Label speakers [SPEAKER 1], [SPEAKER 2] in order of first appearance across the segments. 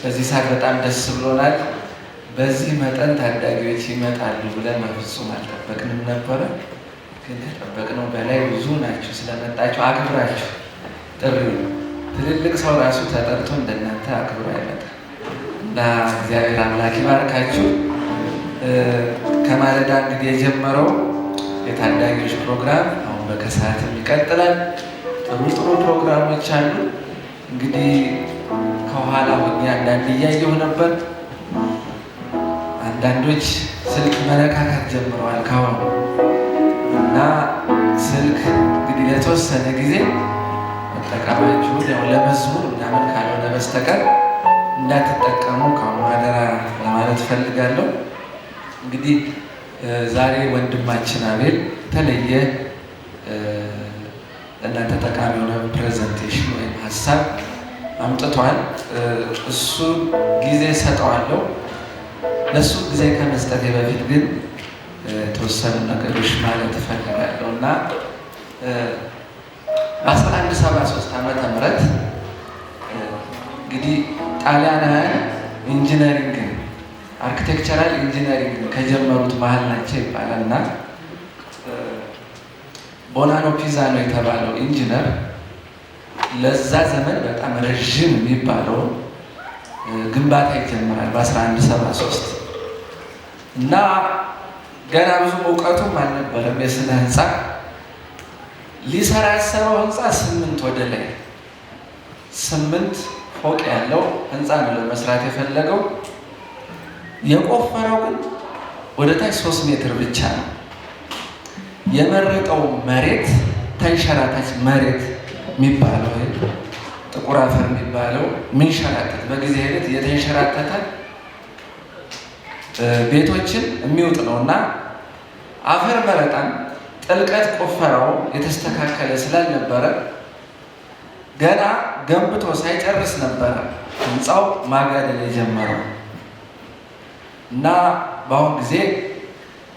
[SPEAKER 1] በዚህ ሰዓት በጣም ደስ ብሎናል። በዚህ መጠን ታዳጊዎች ይመጣሉ ብለን በፍጹም አልጠበቅንም ነበረ። ግን ከጠበቅነው በላይ ብዙ ናችሁ። ስለመጣችሁ አክብራችሁ ጥሪውን ትልልቅ ሰው ራሱ ተጠርቶ እንደናንተ አክብሮ አይመጣም እና እግዚአብሔር አምላክ ይባርካችሁ። ከማለዳ እንግዲህ የጀመረው የታዳጊዎች ፕሮግራም አሁን በከሰዓትም ይቀጥላል። ጥሩ ጥሩ ፕሮግራሞች አሉ። እንግዲህ ከኋላ ሆኜ አንዳንድ እያየሁ ነበር። አንዳንዶች ስልክ መነካካት ጀምረዋል ካሁን እና ስልክ እንግዲህ ለተወሰነ ጊዜ መጠቀማችሁን ያው ለመዝሙር ምናምን ካልሆነ በስተቀር እንዳትጠቀሙ ካሁን አደራ ለማለት ፈልጋለሁ። እንግዲህ ዛሬ ወንድማችን አቤል የተለየ ለእናንተ ጠቃሚ የሆነ ፕሬዘንቴሽን ወይም ሀሳብ አምጥቷል። እሱ ጊዜ ሰጠዋለሁ። ለእሱ ጊዜ ከመስጠቴ በፊት ግን የተወሰኑ ነገሮች ማለት እፈልጋለሁ እና በ1173 ዓመተ ምህረት እንግዲህ ጣሊያናውያን ኢንጂነሪንግ አርኪቴክቸራል ኢንጂነሪንግ ከጀመሩት መሀል ናቸው ይባላል እና ቦናኖ ፒዛኖ የተባለው ኢንጂነር ለዛ ዘመን በጣም ረዥም የሚባለው ግንባታ ይጀምራል በ1173 እና ገና ብዙ እውቀቱም አልነበረም የስነ ህንፃ። ሊሰራ ያሰበው ህንፃ 8 ወደ ላይ 8 ፎቅ ያለው ህንፃ ነው ለመስራት የፈለገው። የቆፈረው ግን ወደ ታች 3 ሜትር ብቻ ነው። የመረጠው መሬት ተንሸራታች መሬት የሚባለው ጥቁር አፈር የሚባለው ሚንሸራተት በጊዜ ሂደት የተንሸራተተ ቤቶችን የሚውጥ ነው እና አፈር መረጣም ጥልቀት ቆፈረው የተስተካከለ ስላልነበረ ገና ገንብቶ ሳይጨርስ ነበረ ህንፃው ማጋደል የጀመረው እና በአሁን ጊዜ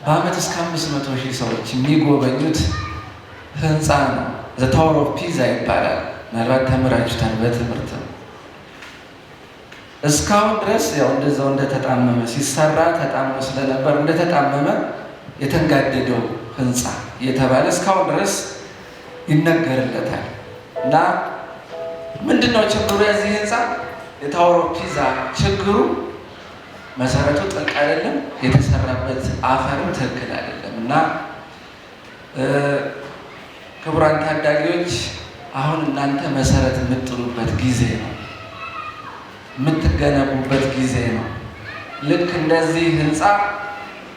[SPEAKER 1] በአመት እስከ 500,000 ሰዎች የሚጎበኙት ህንፃ ነው። ዘ ታወር ኦፍ ፒዛ ይባላል። ምናልባት ተምራችሁታል በትምህርት ነው። እስካሁን ድረስ ያው እንደዛው እንደተጣመመ ሲሰራ ተጣምሞ ስለነበር እንደተጣመመ የተንጋደደው ህንፃ እየተባለ እስካሁን ድረስ ይነገርለታል እና ምንድነው ችግሩ? የዚህ ህንፃ የታወር ኦፍ ፒዛ ችግሩ መሰረቱ ጥልቅ አይደለም፣ የተሰራበት አፈርም ትክክል አይደለም እና ክቡራን ታዳጊዎች አሁን እናንተ መሰረት የምትጥሉበት ጊዜ ነው፣ የምትገነቡበት ጊዜ ነው። ልክ እንደዚህ ህንፃ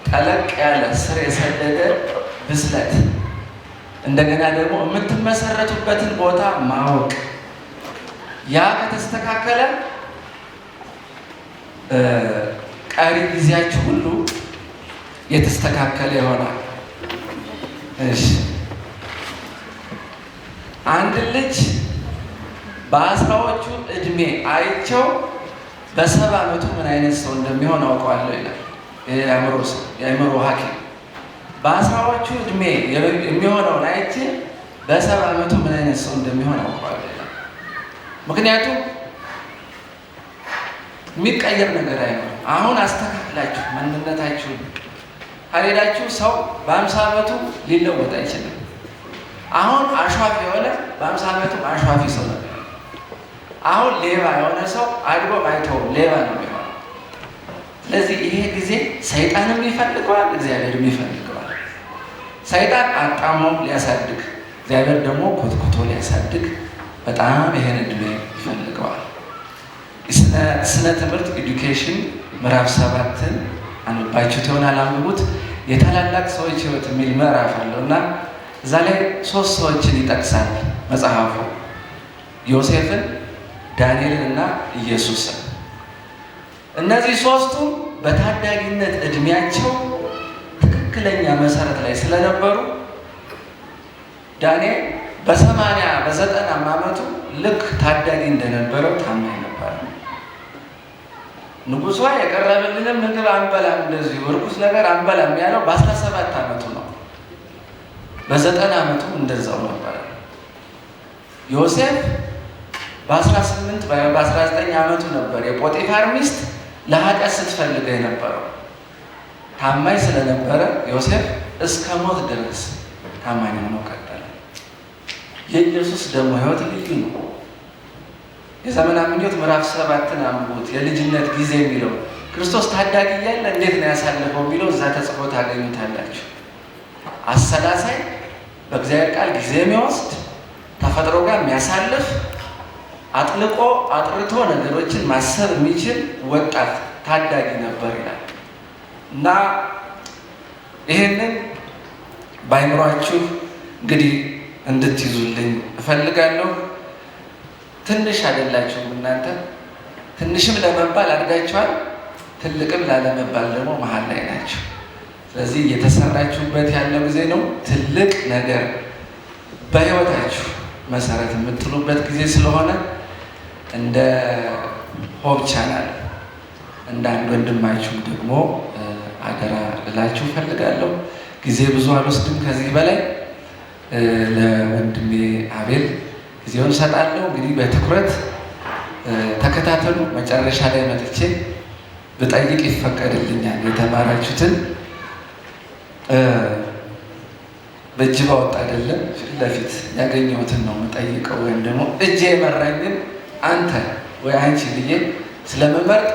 [SPEAKER 1] ጠለቅ ያለ ስር የሰደደ ብስለት፣ እንደገና ደግሞ የምትመሰረቱበትን ቦታ ማወቅ፣ ያ ከተስተካከለ ቀሪ ጊዜያችሁ ሁሉ የተስተካከለ ይሆናል። እሺ፣ አንድ ልጅ በ10ዎቹ እድሜ አይቸው በ70 ዓመቱ ምን አይነት ሰው እንደሚሆን አውቀዋለሁ ይላል የአእምሮ ሐኪም። በ10ዎቹ እድሜ የሚሆነውን አይቼ በ70 ዓመቱ ምን አይነት ሰው እንደሚሆን አውቀዋለሁ ይላል። ምክንያቱም የሚቀየር ነገር አይኖርም። አሁን አስተካክላችሁ ማንነታችሁን ካልሄዳችሁ ሰው በ50 ዓመቱ ሊለወጥ አይችልም። አሁን አሿፊ የሆነ በ50 ዓመቱ አሿፊ ሰው ነው። አሁን ሌባ የሆነ ሰው አድጎ አይተውም፣ ሌባ ነው የሚሆነው። ስለዚህ ይሄ ጊዜ ሰይጣንም ይፈልገዋል፣ እግዚአብሔርም ይፈልገዋል። ሰይጣን አጣሞም ሊያሳድግ፣ እግዚአብሔር ደግሞ ኮትኩቶ ሊያሳድግ በጣም ይሄን እድሜ ይፈልገዋል። ስነ ትምህርት ኤዱኬሽን ምዕራፍ 7ን አንባችሁት ይሆናል፣ አንብቡት። የታላላቅ ሰዎች ህይወት የሚል ምዕራፍ አለው እና እዛ ላይ 3 ሰዎችን ይጠቅሳል መጽሐፉ፣ ዮሴፍን፣ ዳንኤልን እና ኢየሱስን። እነዚህ 3ቱ በታዳጊነት እድሜያቸው ትክክለኛ መሰረት ላይ ስለነበሩ ዳንኤል በ90 ዓመቱ ልክ ታዳጊ እንደነበረው ታማኝ ነበር። ንጉሷ የቀረበልንም ምግብ አንበላም፣ እንደዚሁ እርኩስ ነገር አንበላም ያለው በ17 ዓመቱ ነው። በ90 ዓመቱ እንደዛው ነበር። ዮሴፍ በ18 በ19 ዓመቱ ነበር የጶጢፋር ሚስት ለኃጢአት ስትፈልገው የነበረው። ታማኝ ስለነበረ ዮሴፍ እስከ ሞት ድረስ ታማኝ ሆኖ ቀጠለ። የኢየሱስ ደግሞ ሕይወት ልዩ ነው። የዘመናት ምኞት ምዕራፍ 7ን አንብቡት። የልጅነት ጊዜ የሚለው ክርስቶስ ታዳጊ እያለ እንዴት ነው ያሳለፈው የሚለው እዛ ተጽፎ ታገኙታላችሁ። አሰላሳይ፣ በእግዚአብሔር ቃል ጊዜ የሚወስድ፣ ተፈጥሮ ጋር የሚያሳልፍ፣ አጥልቆ አጥርቶ ነገሮችን ማሰብ የሚችል ወጣት ታዳጊ ነበር ይላል እና ይህንን በአይምሯችሁ እንግዲህ እንድትይዙልኝ እፈልጋለሁ። ትንሽ አይደላችሁም እናንተ። ትንሽም ለመባል አድጋችኋል፣ ትልቅም ላለመባል ደግሞ መሀል ላይ ናቸው። ስለዚህ እየተሰራችሁበት ያለው ጊዜ ነው። ትልቅ ነገር በሕይወታችሁ መሰረት የምትጥሉበት ጊዜ ስለሆነ እንደ ሆፕ ቻናል እንደ አንድ ወንድማችሁ ደግሞ አደራ ልላችሁ እፈልጋለሁ። ጊዜ ብዙ አልወስድም ከዚህ በላይ ለወንድሜ አቤል ጊዜውን እሰጣለሁ። እንግዲህ በትኩረት ተከታተሉ። መጨረሻ ላይ መጥቼ ብጠይቅ ይፈቀድልኛል። የተማራችሁትን በእጅ ባወጣ አይደለም፣ ፊት ለፊት ያገኘሁትን ነው የምጠይቀው። ወይም ደግሞ እጅ የመራኝን አንተ ወይ አንቺ ብዬ ስለምመርጥ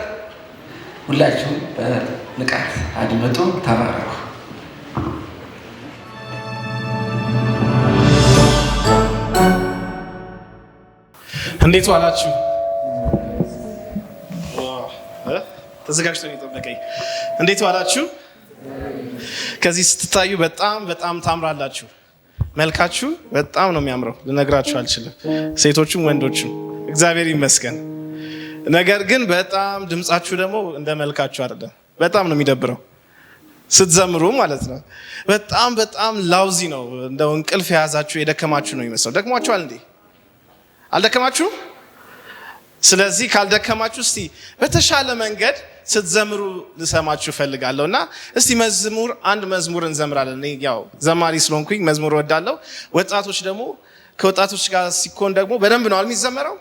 [SPEAKER 1] ሁላችሁም በንቃት አድምጡ። ተባረኩ።
[SPEAKER 2] እንዴት ዋላችሁ? ተዘጋጅቶ የጠበቀኝ እንዴት ዋላችሁ? ከዚህ ስትታዩ በጣም ታምራላችሁ። መልካችሁ በጣም ነው የሚያምረው፣ ልነግራችሁ አልችልም። ሴቶቹም ወንዶቹም እግዚአብሔር ይመስገን። ነገር ግን በጣም ድምጻችሁ ደግሞ እንደ መልካችሁ አይደለም። በጣም ነው የሚደብረው ስትዘምሩ ማለት ነው። በጣም ላውዚ ነው። እንደው እንቅልፍ የያዛችሁ የደከማችሁ ነው የሚመስለው። ደክሟችኋል እንዴ? አልደከማችሁ? ስለዚህ ካልደከማችሁ እስቲ በተሻለ መንገድ ስትዘምሩ ልሰማችሁ ፈልጋለሁ እና እስቲ አንድ መዝሙር እንዘምራለን። እኔ ያው ዘማሪ ስለሆንኩኝ መዝሙር እወዳለሁ። ወጣቶች ደግሞ ከወጣቶች ጋር ሲኮን ደግሞ በደንብ ነው የሚዘመረው።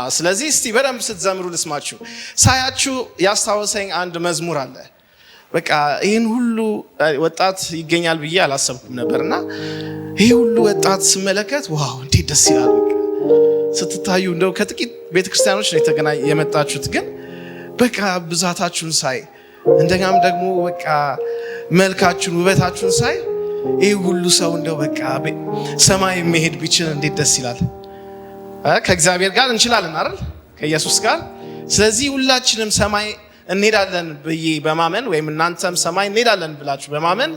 [SPEAKER 2] ስለዚህ እስቲ በደንብ ስትዘምሩ ልስማችሁ። ሳያችሁ ያስታወሰኝ አንድ መዝሙር አለ። በቃ ይህን ሁሉ ወጣት ይገኛል ብዬ አላሰብኩም ነበርና ይህ ሁሉ ወጣት ስመለከት ዋው እንዴት ደስ ይላል። ስትታዩ እንደው ከጥቂት ቤተክርስቲያኖች ነው የመጣችሁት፣ ግን በቃ ብዛታችሁን ሳይ እንደኛም ደግሞ በቃ መልካችሁን ውበታችሁን ሳይ ይህ ሁሉ ሰው እንደው በቃ ሰማይ መሄድ ቢችል እንዴት ደስ ይላል። ከእግዚአብሔር ጋር እንችላለን አይደል? ከኢየሱስ ጋር። ስለዚህ ሁላችንም ሰማይ እንሄዳለን ብዬ በማመን ወይም እናንተም ሰማይ እንሄዳለን ብላችሁ በማመን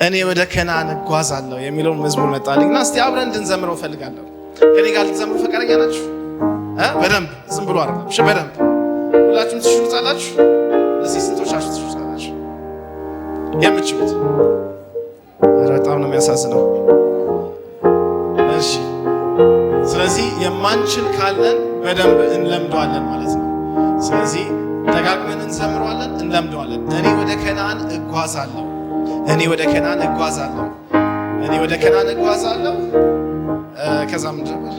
[SPEAKER 2] እኔ ወደ ከነዓን እጓዛለሁ የሚለውን መዝሙር መጣልኝና እስቲ አብረን እንድንዘምረው ፈልጋለሁ። ከኔ ጋር ልትዘምሩ ፈቃደኛ ናችሁ? በደንብ ዝም ብሎ አይደለም። እሺ፣ በደንብ ሁላችሁም ትችሉታላችሁ። እዚህ ስንቶቻችሁ ትችሉታላችሁ? የምትችሉት በጣም ነው የሚያሳዝነው። እሺ፣ ስለዚህ የማንችል ካለን በደንብ እንለምደዋለን ማለት ነው። ስለዚህ ደጋግመን እንዘምረዋለን፣ እንለምደዋለን። እኔ ወደ ከነዓን እጓዛለሁ፣ እኔ ወደ ከነዓን እጓዛለሁ፣ እኔ ወደ ከነዓን እጓዛለሁ። ከዛ ምን ነበር?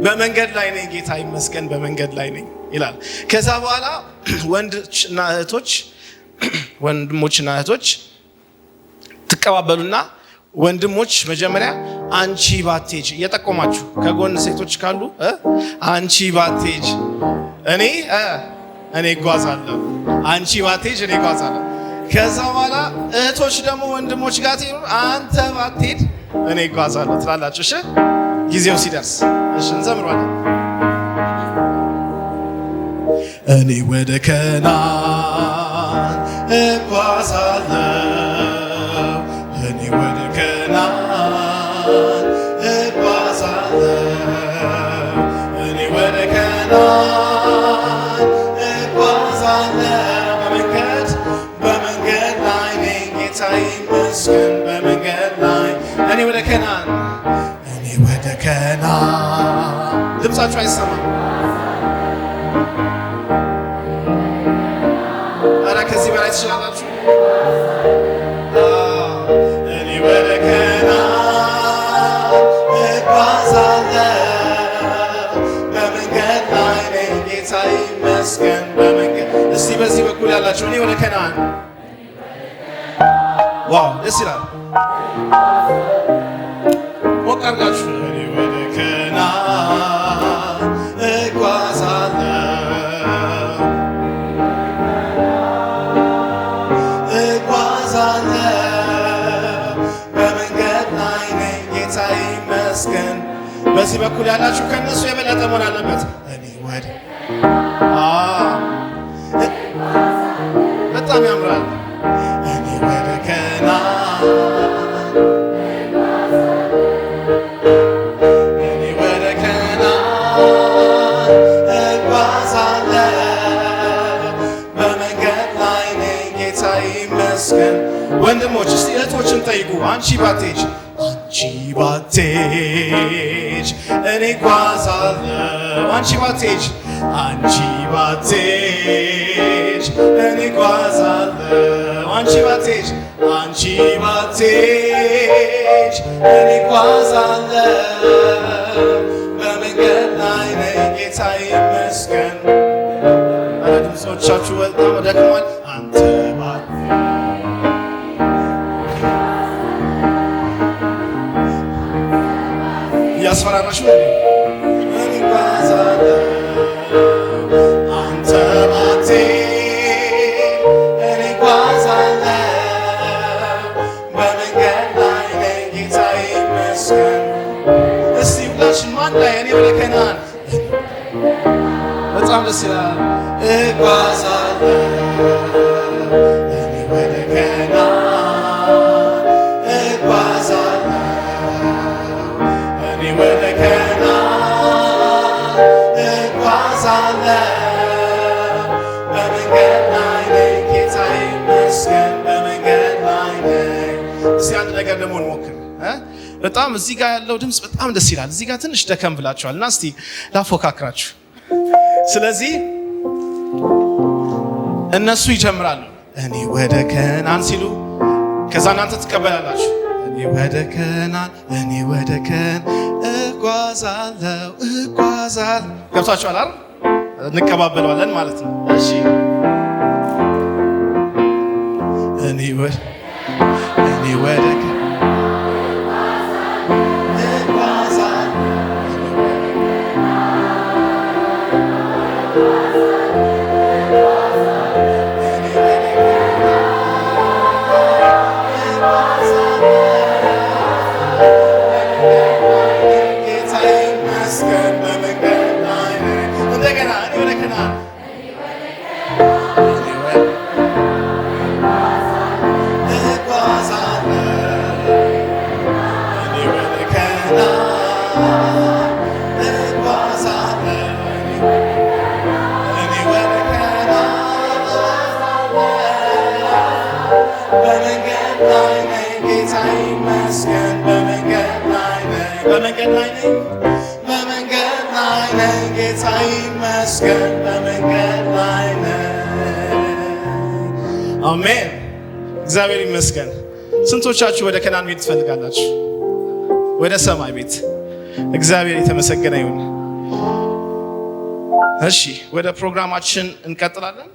[SPEAKER 2] በመንገድ ላይ ነኝ፣ ጌታ ይመስገን በመንገድ ላይ ነኝ ይላል። ከዛ በኋላ ወንድሞችና እህቶች ትቀባበሉና ወንድሞች መጀመሪያ አንቺ ባቴጅ እየጠቆማችሁ ከጎን ሴቶች ካሉ አንቺ ባቴጅ እኔ እጓዛለሁ፣ አንቺ ባቴጅ እኔ እጓዛለሁ። ከዛ በኋላ እህቶች ደግሞ ወንድሞች ጋር ትሄዱ አንተ ባትሄድ እኔ እጓዛለሁ ትላላችሁ። እሺ፣ ጊዜው ሲደርስ እሺ እንዘምራለን። እኔ ወደ ከነዓን እጓዛለሁ፣ እኔ ወደ ከነዓን እጓዛለሁ፣ እኔ ወደ ከነዓን እጓዛለሁ። በመንገድ ላይ ነኝ፣ ጌታ ይመስገን በመንገድ ላይ እኔ ወደ ከነዓን ድምፃችሁ አይሰማም። ኧረ ከዚህ በላይ ትችላላችሁ። እኔ ወደ ከነዓን በዚህ በኩል ያላችሁ እኔ ወደ ከነዓን። ዋው ደስ ይላል። ሞቅ አድርጋችሁ እኔ ወደ ከነዓን እጓዛለሁ በመንገድ ላይ ነኝ ጌታ ይመስገን። በዚህ በኩል ያላችሁ ከነሱ የበለጠ መሆን አለበት። እኔ ወደ በጣም ያምራል። እኔ ወደ ከነዓን እኔ ወደ ከነዓን እጓዛለሁ በመንገድ ላይ ነኝ ጌታ ይመስገን። ወንድሞች እስቲ እህቶችን ጠይቁ። አንቺ ባትሄጂ እኔ እጓዛለሁ። አንቺ ባትሄጂ እኔ እጓዛለሁ። አንቺ ባትሄጂ እኔ እጓዛለሁ በመንገድ ላይ ነኝ ጌታ ይመስገን። ኧረ ድምፆቻችሁ በጣም ደክሟል። አንተ እያስፈራራሽ ነው። እኔ እጓዛለሁ አንተ ባትሄድ እኔ እጓዛለሁ በመንገድ ላይ ነኝ ጌታ ይመስገን። እስቲ ሁላችን ማን ላይ እኔ ወደ ከነዓን በጣም ደስ ይላል። እጓዛለሁ እኔ ወደ ከነዓን እጓዛለሁ እኔ ወደ ከነዓን እጓዛለሁ በመንገድ ላይ ነኝ ጌታ ይመስገን። በመንገድ ላይ ነኝ። እስቲ አንድ ነገር ደግሞ እንሞክር። በጣም እዚህ ጋር ያለው ድምፅ በጣም ደስ ይላል። እዚህ ጋር ትንሽ ደከም ብላችኋል እና እስቲ ላፎካክራችሁ። ስለዚህ እነሱ ይጀምራሉ እኔ ወደ ከነዓን ሲሉ፣ ከዛ እናንተ ትቀበላላችሁ። እኔ ወደ ከነዓን እጓዛለሁ። ገብታችኋል አይደል? እንቀባበለዋለን ማለት ነው። እሺ እኔ ወደ አሜን። እግዚአብሔር ይመስገን። ስንቶቻችሁ ወደ ከነዓን መሄድ ትፈልጋላችሁ? ወደ ሰማይ ቤት። እግዚአብሔር የተመሰገነ ይሁን። እሺ ወደ ፕሮግራማችን እንቀጥላለን።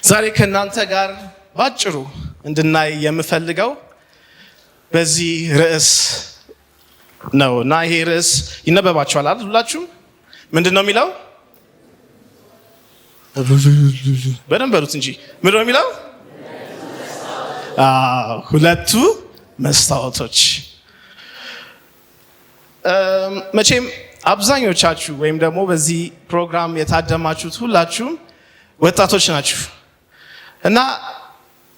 [SPEAKER 2] ዛሬ ከእናንተ ጋር ባጭሩ እንድናይ የምፈልገው በዚህ ርዕስ ነው እና ይሄ ርዕስ ይነበባችኋል አይደል? ሁላችሁም ምንድን ነው የሚለው? በደንብ በሉት እንጂ ምንድን ነው የሚለው? ሁለቱ መስታወቶች። መቼም አብዛኞቻችሁ ወይም ደግሞ በዚህ ፕሮግራም የታደማችሁት ሁላችሁም ወጣቶች ናችሁ እና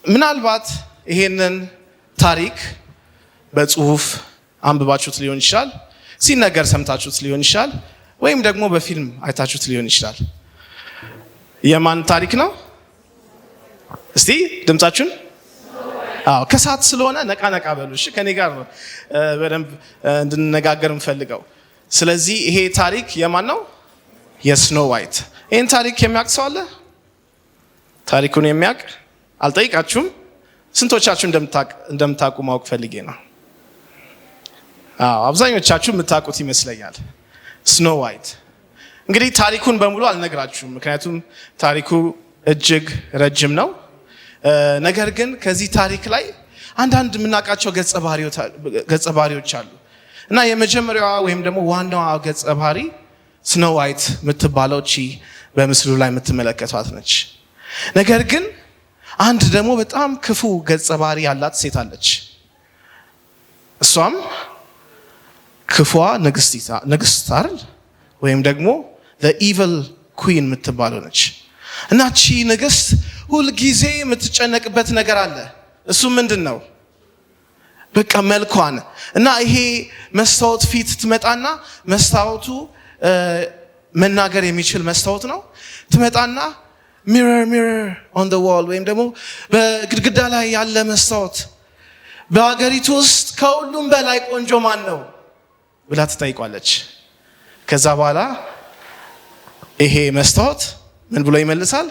[SPEAKER 2] ምናልባት ይሄንን ታሪክ በጽሁፍ አንብባችሁት ሊሆን ይችላል፣ ሲነገር ሰምታችሁት ሊሆን ይችላል፣ ወይም ደግሞ በፊልም አይታችሁት ሊሆን ይችላል። የማን ታሪክ ነው? እስቲ ድምጻችሁን ከሰዓት ስለሆነ ነቃ ነቃ በሉ። እሺ ከኔ ጋር ነው በደንብ እንድንነጋገር የምፈልገው። ስለዚህ ይሄ ታሪክ የማን ነው? የስኖ ዋይት። ይህን ታሪክ የሚያውቅ ሰው አለ? ታሪኩን የሚያውቅ? አልጠይቃችሁም። ስንቶቻችሁ እንደምታውቁ ማወቅ ፈልጌ ነው። አብዛኞቻችሁ የምታውቁት ይመስለኛል። ስኖ ዋይት። እንግዲህ ታሪኩን በሙሉ አልነግራችሁም፣ ምክንያቱም ታሪኩ እጅግ ረጅም ነው። ነገር ግን ከዚህ ታሪክ ላይ አንዳንድ የምናውቃቸው ገጸ ባህሪዎች አሉ እና የመጀመሪያዋ ወይም ደግሞ ዋናዋ ገጸ ባህሪ ስኖ ዋይት የምትባለው በምስሉ ላይ የምትመለከቷት ነች። ነገር ግን አንድ ደግሞ በጣም ክፉ ገጸ ባህሪ ያላት ሴት አለች። እሷም ክፏ ንግስት አይደል? ወይም ደግሞ the evil queen የምትባለው ነች። እና ንግስት ሁልጊዜ የምትጨነቅበት ነገር አለ። እሱ ምንድን ነው? በቃ መልኳን እና ይሄ መስታወት ፊት ትመጣና መስታወቱ መናገር የሚችል መስታወት ነው። ትመጣና mirror on the wall ወይም ደግሞ በግድግዳ ላይ ያለ መስታወት በሀገሪቱ ውስጥ ከሁሉም በላይ ቆንጆ ማን ነው ብላ ትጠይቋለች። ከዛ በኋላ ይሄ መስታወት ምን ብሎ ይመልሳል?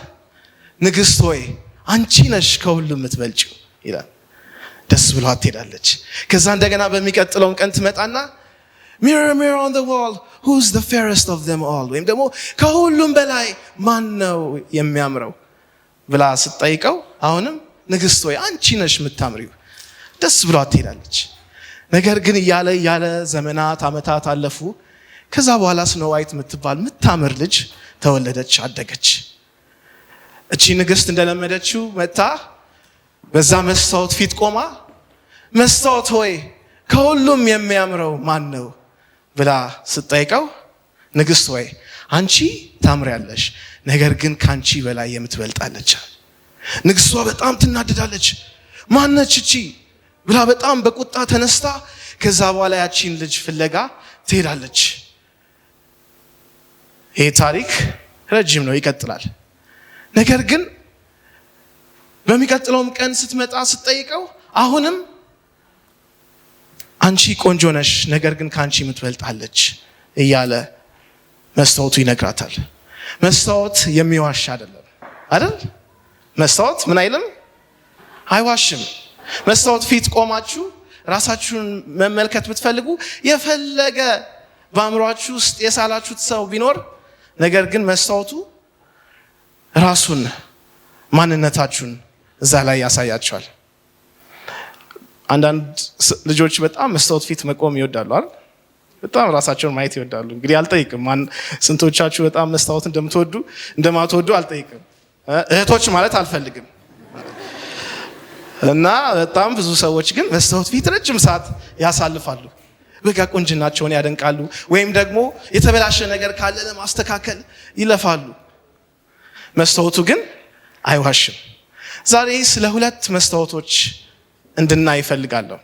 [SPEAKER 2] ንግስት ሆይ አንቺ ነሽ ከሁሉም የምትበልጪው ይላል። ደስ ብሏት ትሄዳለች። ከዛ እንደገና በሚቀጥለው ቀን ትመጣና mirror on the wall who's the fairest of them all ወይም ደግሞ ከሁሉም በላይ ማን ነው የሚያምረው ብላ ስትጠይቀው አሁንም ንግስት ሆይ አንቺ ነሽ የምታምሪው። ደስ ብሏት ትሄዳለች። ነገር ግን እያለ ዘመናት አመታት አለፉ። ከዛ በኋላ ስኖ ዋይት የምትባል የምታምር ልጅ ተወለደች፣ አደገች። እቺ ንግስት እንደለመደችው መጣ በዛ መስታወት ፊት ቆማ መስታወት ሆይ ከሁሉም የሚያምረው ማን ነው ብላ ስትጠይቀው ንግስት ሆይ አንቺ ታምሪያለሽ፣ ነገር ግን ካንቺ በላይ የምትበልጣለች። ንግስቷ በጣም ትናደዳለች። ማነች እቺ ብላ በጣም በቁጣ ተነስታ ከዛ በኋላ ያቺን ልጅ ፍለጋ ትሄዳለች። ይሄ ታሪክ ረጅም ነው፣ ይቀጥላል። ነገር ግን በሚቀጥለውም ቀን ስትመጣ ስትጠይቀው አሁንም አንቺ ቆንጆ ነሽ፣ ነገር ግን ካንቺ የምትበልጣለች እያለ መስታወቱ ይነግራታል። መስታወት የሚዋሽ አይደለም አይደል? መስታወት ምን አይልም? አይዋሽም። መስታወት ፊት ቆማችሁ ራሳችሁን መመልከት ብትፈልጉ የፈለገ በአእምሯችሁ ውስጥ የሳላችሁት ሰው ቢኖር፣ ነገር ግን መስታወቱ ራሱን ማንነታችሁን እዛ ላይ ያሳያቸዋል። አንዳንድ ልጆች በጣም መስታወት ፊት መቆም ይወዳሉ አይደል? በጣም ራሳቸውን ማየት ይወዳሉ። እንግዲህ አልጠይቅም ስንቶቻችሁ በጣም መስታወት እንደማትወዱ አልጠይቅም። እህቶች ማለት አልፈልግም። እና በጣም ብዙ ሰዎች ግን መስታወት ፊት ረጅም ሰዓት ያሳልፋሉ። በቃ ቁንጅናቸውን ያደንቃሉ፣ ወይም ደግሞ የተበላሸ ነገር ካለ ለማስተካከል ይለፋሉ። መስታወቱ ግን አይዋሽም። ዛሬ ስለ ሁለት መስታወቶች እንድናይ እፈልጋለሁ።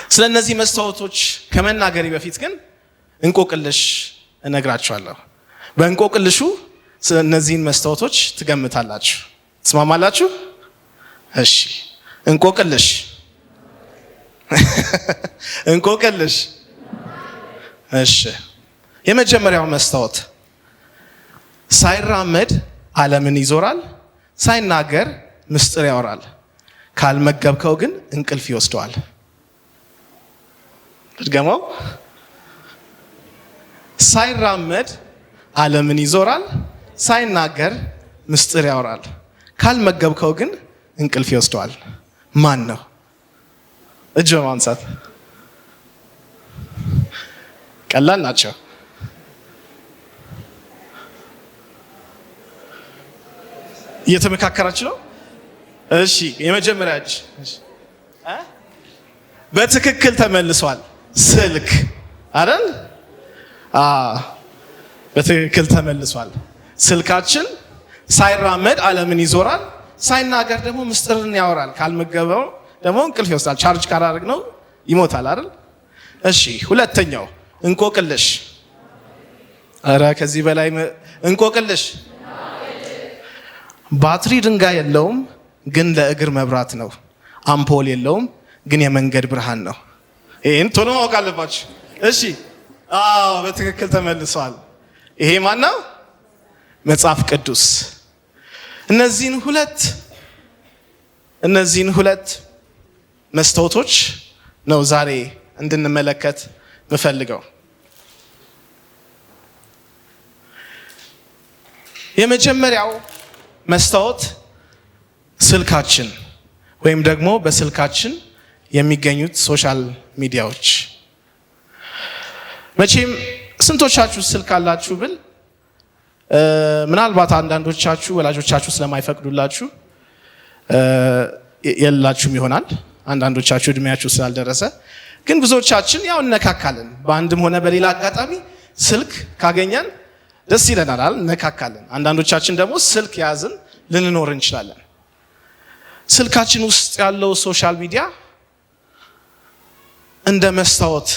[SPEAKER 2] ስለ እነዚህ መስታወቶች ከመናገሬ በፊት ግን እንቆቅልሽ እነግራችኋለሁ። በእንቆቅልሹ ስለ እነዚህን መስታወቶች ትገምታላችሁ። ትስማማላችሁ? እሺ። እንቆቅልሽ እንቆቅልሽ። እሺ። የመጀመሪያው መስታወት ሳይራመድ ዓለምን ይዞራል፣ ሳይናገር ምስጢር ያወራል፣ ካልመገብከው ግን እንቅልፍ ይወስደዋል። ድገመው። ሳይራመድ ዓለምን ይዞራል፣ ሳይናገር ምስጢር ያወራል፣ ካልመገብከው ግን እንቅልፍ ይወስደዋል። ማን ነው? እጅ በማንሳት ቀላል ናቸው። እየተመካከራችሁ ነው? እሺ፣ የመጀመሪያ እጅ በትክክል ተመልሷል። ስልክ አይደል? በትክክል ተመልሷል። ስልካችን ሳይራመድ ዓለምን ይዞራል፣ ሳይናገር ደግሞ ምስጢርን ያወራል፣ ካልመገበው ደግሞ እንቅልፍ ይወስዳል። ቻርጅ ካላደረግነው ይሞታል አይደል? እሺ፣ ሁለተኛው እንቆቅልሽ። ኧረ ከዚህ በላይ እንቆቅልሽ። ባትሪ ድንጋይ የለውም ግን ለእግር መብራት ነው። አምፖል የለውም ግን የመንገድ ብርሃን ነው። ይህን ቶሎ ማወቅ አለባችሁ። እሺ፣ በትክክል ተመልሷል። ይሄ ማን ነው? መጽሐፍ ቅዱስ። እነዚህን ሁለት መስታወቶች ነው ዛሬ እንድንመለከት ምፈልገው። የመጀመሪያው መስታወት ስልካችን ወይም ደግሞ በስልካችን የሚገኙት ሶሻል ሚዲያዎች። መቼም ስንቶቻችሁ ስልክ አላችሁ ብል ምናልባት አንዳንዶቻችሁ ወላጆቻችሁ ስለማይፈቅዱላችሁ የላችሁም ይሆናል። አንዳንዶቻችሁ እድሜያችሁ ስላልደረሰ፣ ግን ብዙዎቻችን ያው እነካካለን። በአንድም ሆነ በሌላ አጋጣሚ ስልክ ካገኘን ደስ ይለናል፣ እነካካለን። አንዳንዶቻችን ደግሞ ስልክ ያዝን ልንኖር እንችላለን። ስልካችን ውስጥ ያለው ሶሻል ሚዲያ እንደ መስታወት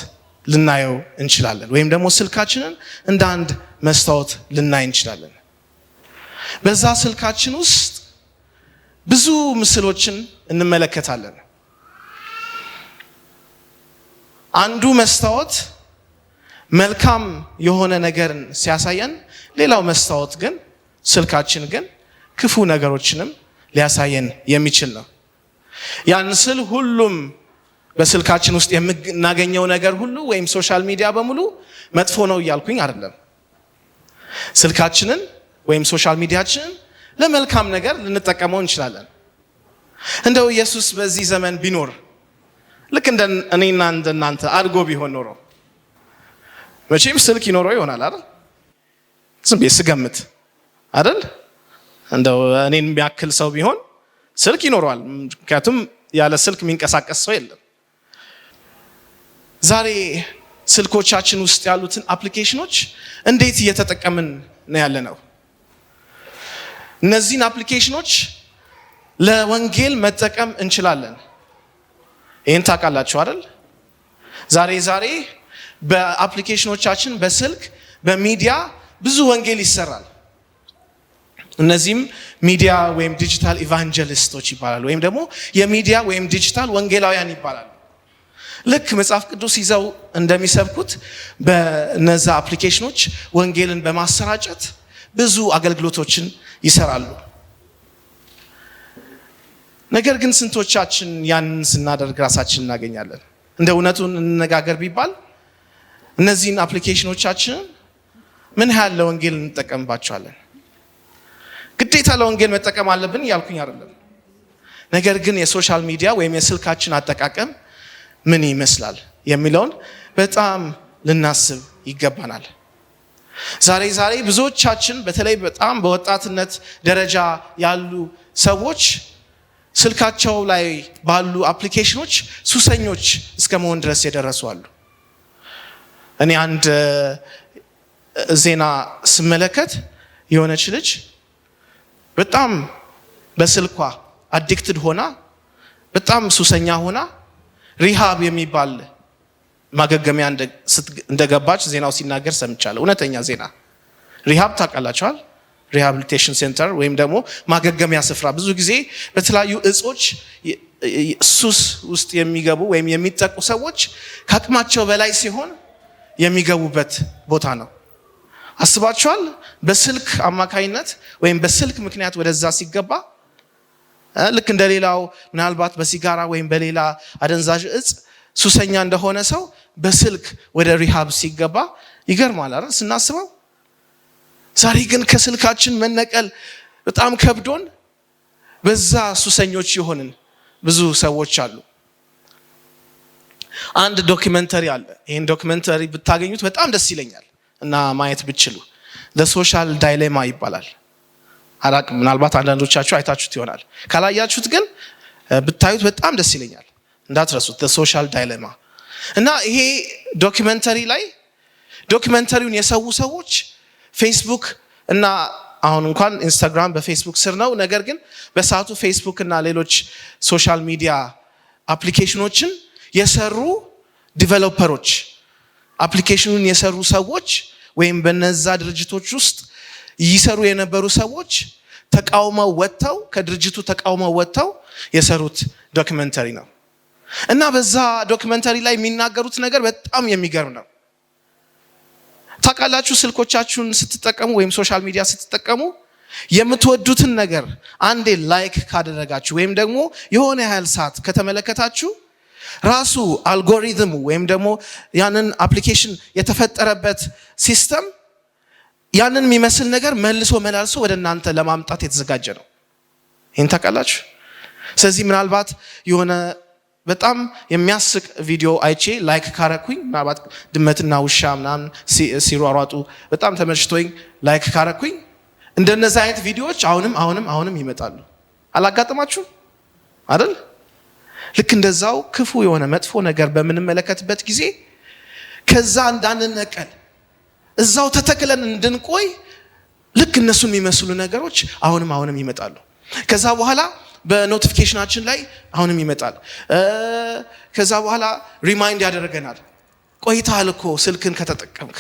[SPEAKER 2] ልናየው እንችላለን፣ ወይም ደግሞ ስልካችንን እንደ አንድ መስታወት ልናይ እንችላለን። በዛ ስልካችን ውስጥ ብዙ ምስሎችን እንመለከታለን። አንዱ መስታወት መልካም የሆነ ነገርን ሲያሳየን፣ ሌላው መስታወት ግን ስልካችን ግን ክፉ ነገሮችንም ሊያሳየን የሚችል ነው። ያን ስል ሁሉም በስልካችን ውስጥ የምናገኘው ነገር ሁሉ ወይም ሶሻል ሚዲያ በሙሉ መጥፎ ነው እያልኩኝ አይደለም። ስልካችንን ወይም ሶሻል ሚዲያችንን ለመልካም ነገር ልንጠቀመው እንችላለን። እንደው ኢየሱስ በዚህ ዘመን ቢኖር ልክ እንደ እኔና እንደናንተ አድጎ ቢሆን ኖሮ መቼም ስልክ ይኖረው ይሆናል አይደል? ዝም ብዬ ስገምት አይደል? እንደው እኔን የሚያክል ሰው ቢሆን ስልክ ይኖረዋል። ምክንያቱም ያለ ስልክ የሚንቀሳቀስ ሰው የለም። ዛሬ ስልኮቻችን ውስጥ ያሉትን አፕሊኬሽኖች እንዴት እየተጠቀምን ነው ያለ ነው? እነዚህን አፕሊኬሽኖች ለወንጌል መጠቀም እንችላለን። ይህን ታውቃላችሁ አይደል? ዛሬ በአፕሊኬሽኖቻችን በስልክ በሚዲያ ብዙ ወንጌል ይሰራል። እነዚህም ሚዲያ ወይም ዲጂታል ኢቫንጀሊስቶች ይባላሉ፣ ወይም ደግሞ የሚዲያ ወይም ዲጂታል ወንጌላውያን ይባላሉ። ልክ መጽሐፍ ቅዱስ ይዘው እንደሚሰብኩት በነዛ አፕሊኬሽኖች ወንጌልን በማሰራጨት ብዙ አገልግሎቶችን ይሰራሉ። ነገር ግን ስንቶቻችን ያንን ስናደርግ ራሳችን እናገኛለን? እንደ እውነቱን እንነጋገር ቢባል እነዚህን አፕሊኬሽኖቻችንን ምን ያህል ለወንጌል እንጠቀምባቸዋለን? ግዴታ ለወንጌል መጠቀም አለብን እያልኩኝ አይደለም። ነገር ግን የሶሻል ሚዲያ ወይም የስልካችን አጠቃቀም ምን ይመስላል የሚለውን በጣም ልናስብ ይገባናል። ዛሬ ብዙዎቻችን በተለይ በጣም በወጣትነት ደረጃ ያሉ ሰዎች ስልካቸው ላይ ባሉ አፕሊኬሽኖች ሱሰኞች እስከ መሆን ድረስ የደረሱ አሉ። እኔ አንድ ዜና ስመለከት የሆነች ልጅ በጣም በስልኳ አዲክትድ ሆና በጣም ሱሰኛ ሆና ሪሃብ የሚባል ማገገሚያ እንደገባች ዜናው ሲናገር ሰምቻለሁ። እውነተኛ ዜና። ሪሃብ ታውቃላችኋል? ሪሃብሊቴሽን ሴንተር ወይም ደግሞ ማገገሚያ ስፍራ ብዙ ጊዜ በተለያዩ እጾች ሱስ ውስጥ የሚገቡ ወይም የሚጠቁ ሰዎች ከአቅማቸው በላይ ሲሆን የሚገቡበት ቦታ ነው። አስባችኋል? በስልክ አማካይነት ወይም በስልክ ምክንያት ወደዛ ሲገባ ልክ እንደሌላው ምናልባት በሲጋራ ወይም በሌላ አደንዛዥ እጽ ሱሰኛ እንደሆነ ሰው በስልክ ወደ ሪሃብ ሲገባ ይገርማል አይደል ስናስበው። ዛሬ ግን ከስልካችን መነቀል በጣም ከብዶን በዛ ሱሰኞች የሆንን ብዙ ሰዎች አሉ። አንድ ዶክመንተሪ አለ። ይህን ዶክመንተሪ ብታገኙት በጣም ደስ ይለኛል እና ማየት ብችሉ። ለሶሻል ዳይሌማ ይባላል። አላቅም፣ ምናልባት አንዳንዶቻችሁ አይታችሁት ይሆናል። ካላያችሁት ግን ብታዩት በጣም ደስ ይለኛል። እንዳትረሱት ሶሻል ዳይሌማ። እና ይሄ ዶክመንተሪ ላይ ዶክመንተሪውን የሰው ሰዎች ፌስቡክ እና አሁን እንኳን ኢንስታግራም በፌስቡክ ስር ነው። ነገር ግን በሰዓቱ ፌስቡክ እና ሌሎች ሶሻል ሚዲያ አፕሊኬሽኖችን የሰሩ ዲቨሎፐሮች፣ አፕሊኬሽኑን የሰሩ ሰዎች ወይም በነዛ ድርጅቶች ውስጥ ይሰሩ የነበሩ ሰዎች ተቃውመው ወጥተው ከድርጅቱ ተቃውመው ወጥተው የሰሩት ዶክመንተሪ ነው። እና በዛ ዶክመንተሪ ላይ የሚናገሩት ነገር በጣም የሚገርም ነው። ታውቃላችሁ፣ ስልኮቻችሁን ስትጠቀሙ ወይም ሶሻል ሚዲያ ስትጠቀሙ የምትወዱትን ነገር አንዴ ላይክ ካደረጋችሁ ወይም ደግሞ የሆነ ያህል ሰዓት ከተመለከታችሁ ራሱ አልጎሪዝሙ ወይም ደግሞ ያንን አፕሊኬሽን የተፈጠረበት ሲስተም ያንን የሚመስል ነገር መልሶ መላልሶ ወደ እናንተ ለማምጣት የተዘጋጀ ነው። ይህን ታውቃላችሁ። ስለዚህ ምናልባት የሆነ በጣም የሚያስቅ ቪዲዮ አይቼ ላይክ ካረኩኝ ምናልባት ድመትና ውሻ ምናምን ሲሯሯጡ በጣም ተመችቶኝ ላይክ ካረኩኝ እንደነዚህ አይነት ቪዲዮዎች አሁንም ይመጣሉ። አላጋጠማችሁም አይደል? ልክ እንደዛው ክፉ የሆነ መጥፎ ነገር በምንመለከትበት ጊዜ ከዛ እንዳንነቀል እዛው ተተክለን እንድንቆይ ልክ እነሱን የሚመስሉ ነገሮች አሁንም ይመጣሉ። ከዛ በኋላ በኖቲፊኬሽናችን ላይ አሁንም ይመጣል። ከዛ በኋላ ሪማይንድ ያደርገናል። ቆይተሃል እኮ ስልክን ከተጠቀምክ፣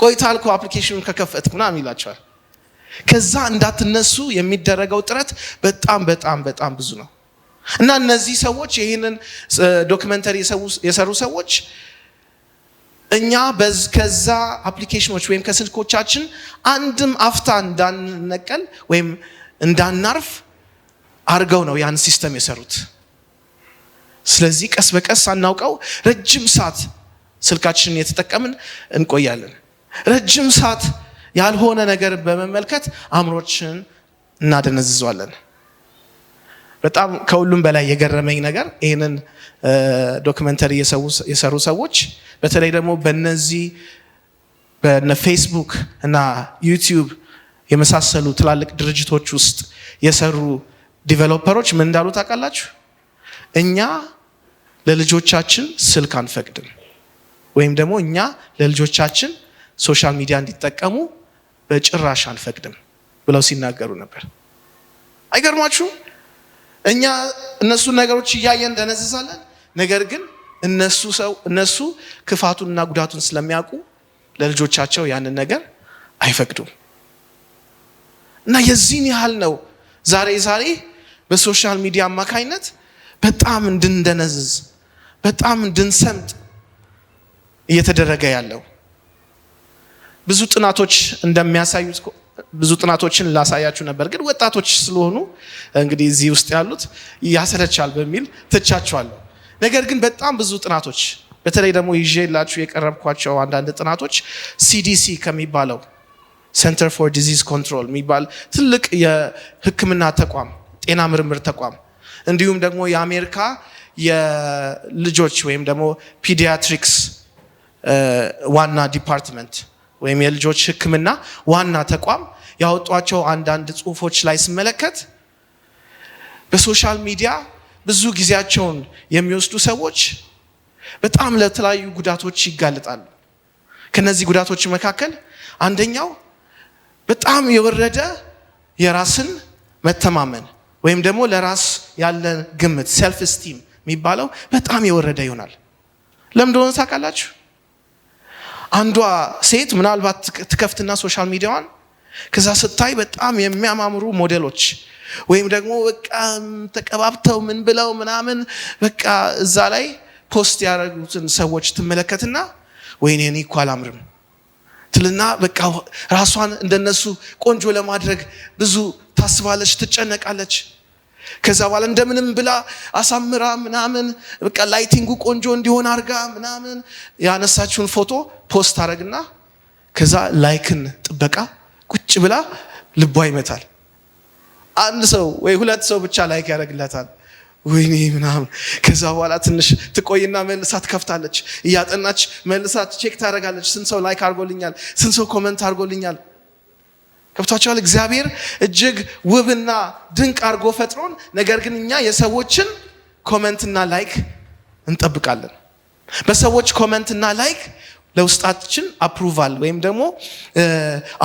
[SPEAKER 2] ቆይተሃል እኮ አፕሊኬሽኑን ከከፈትክ ምናምን ይላቸዋል። ከዛ እንዳትነሱ የሚደረገው ጥረት በጣም ብዙ ነው። እና እነዚህ ሰዎች ይህንን ዶክመንተሪ የሰሩ ሰዎች እኛ ከዛ አፕሊኬሽኖች ወይም ከስልኮቻችን አንድም አፍታ እንዳንነቀል ወይም እንዳናርፍ አርገው ነው ያን ሲስተም የሰሩት። ስለዚህ ቀስ በቀስ ሳናውቀው ረጅም ሰዓት ስልካችንን የተጠቀምን እንቆያለን። ረጅም ሰዓት ያልሆነ ነገር በመመልከት አእምሮችን እናደነዝዟለን። በጣም ከሁሉም በላይ የገረመኝ ነገር ይህንን ዶክመንተሪ የሰሩ ሰዎች በተለይ ደግሞ በነዚህ በነ ፌስቡክ እና ዩቲዩብ የመሳሰሉ ትላልቅ ድርጅቶች ውስጥ የሰሩ ዲቨሎፐሮች ምን እንዳሉ ታውቃላችሁ? እኛ ለልጆቻችን ስልክ አንፈቅድም ወይም ደግሞ እኛ ለልጆቻችን ሶሻል ሚዲያ እንዲጠቀሙ በጭራሽ አንፈቅድም ብለው ሲናገሩ ነበር። አይገርማችሁም? እኛ እነሱን ነገሮች እያየን እንደነዝዛለን። ነገር ግን እነሱ ክፋቱንና ጉዳቱን ስለሚያውቁ ለልጆቻቸው ያንን ነገር አይፈቅዱም። እና የዚህን ያህል ነው ዛሬ በሶሻል ሚዲያ አማካኝነት በጣም እንድንደነዝዝ በጣም እንድንሰምጥ እየተደረገ ያለው። ብዙ ጥናቶች እንደሚያሳዩት ብዙ ጥናቶችን ላሳያችሁ ነበር፣ ግን ወጣቶች ስለሆኑ እንግዲህ እዚህ ውስጥ ያሉት ያሰለቻል በሚል ትቻቸዋለሁ። ነገር ግን በጣም ብዙ ጥናቶች በተለይ ደግሞ ይዤላችሁ የቀረብኳቸው አንዳንድ ጥናቶች CDC ከሚባለው ሴንተር ፎር ዲዚዝ ኮንትሮል የሚባል ትልቅ የሕክምና ተቋም ጤና ምርምር ተቋም እንዲሁም ደግሞ የአሜሪካ የልጆች ወይም ደግሞ ፒዲያትሪክስ ዋና ዲፓርትመንት ወይም የልጆች ሕክምና ዋና ተቋም ያወጧቸው አንዳንድ ጽሁፎች ላይ ስመለከት በሶሻል ሚዲያ ብዙ ጊዜያቸውን የሚወስዱ ሰዎች በጣም ለተለያዩ ጉዳቶች ይጋለጣሉ። ከነዚህ ጉዳቶች መካከል አንደኛው በጣም የወረደ የራስን መተማመን ወይም ደግሞ ለራስ ያለን ግምት ሴልፍ ስቲም የሚባለው በጣም የወረደ ይሆናል። ለምን እንደሆነ ታውቃላችሁ? አንዷ ሴት ምናልባት ትከፍትና ሶሻል ሚዲያዋን ከዛ ስታይ በጣም የሚያማምሩ ሞዴሎች ወይም ደግሞ በቃ ተቀባብተው ምን ብለው ምናምን በቃ እዛ ላይ ፖስት ያደረጉትን ሰዎች ትመለከትና ወይኔ እኔ እኮ አላምርም ትልና በቃ ራሷን እንደነሱ ቆንጆ ለማድረግ ብዙ ታስባለች፣ ትጨነቃለች። ከዛ በኋላ እንደምንም ብላ አሳምራ ምናምን በቃ ላይቲንጉ ቆንጆ እንዲሆን አርጋ ምናምን ያነሳችውን ፎቶ ፖስት አረግና ከዛ ላይክን ጥበቃ ቁጭ ብላ ልቧ ይመታል። አንድ ሰው ወይ ሁለት ሰው ብቻ ላይክ ያደርግላታል። ወይኔ ምናምን ከዛ በኋላ ትንሽ ትቆይና መልሳ ትከፍታለች። እያጠናች መልሳ ቼክ ታደርጋለች። ስንት ሰው ላይክ አድርጎልኛል፣ ስንት ሰው ኮመንት አድርጎልኛል። ከብቷቸዋል። እግዚአብሔር እጅግ ውብና ድንቅ አድርጎ ፈጥሮን፣ ነገር ግን እኛ የሰዎችን ኮመንትና ላይክ እንጠብቃለን። በሰዎች ኮመንትና ላይክ ለውስጣችን አፕሩቫል ወይም ደግሞ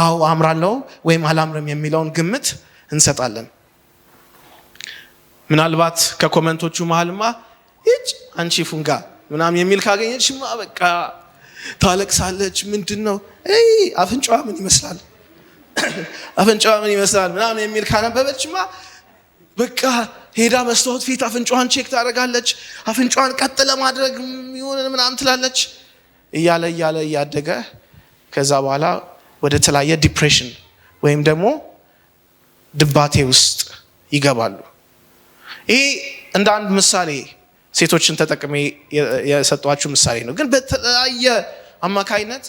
[SPEAKER 2] አዎ አምራለሁ ወይም አላምርም የሚለውን ግምት እንሰጣለን። ምናልባት ከኮመንቶቹ መሃልማ እጭ አንቺ ፉንጋ ምናምን የሚል ካገኘችማ በቃ ታለቅሳለች። ምንድነው አፍንጫዋ ምን ይመስላል አፍንጫዋ ምን ይመስላል ምናምን የሚል ካነበበችማ በቃ ሄዳ መስታወት ፊት አፍንጫዋን ቼክ ታደርጋለች። አፍንጫዋን ቀጥ ለማድረግ ይሁን ምናምን ትላለች። እያለ እያደገ ከዛ በኋላ ወደ ተለያየ ዲፕሬሽን ወይም ደግሞ ድባቴ ውስጥ ይገባሉ። ይሄ እንደ አንድ ምሳሌ ሴቶችን ተጠቅሜ የሰጧችሁ ምሳሌ ነው። ግን በተለያየ አማካይነት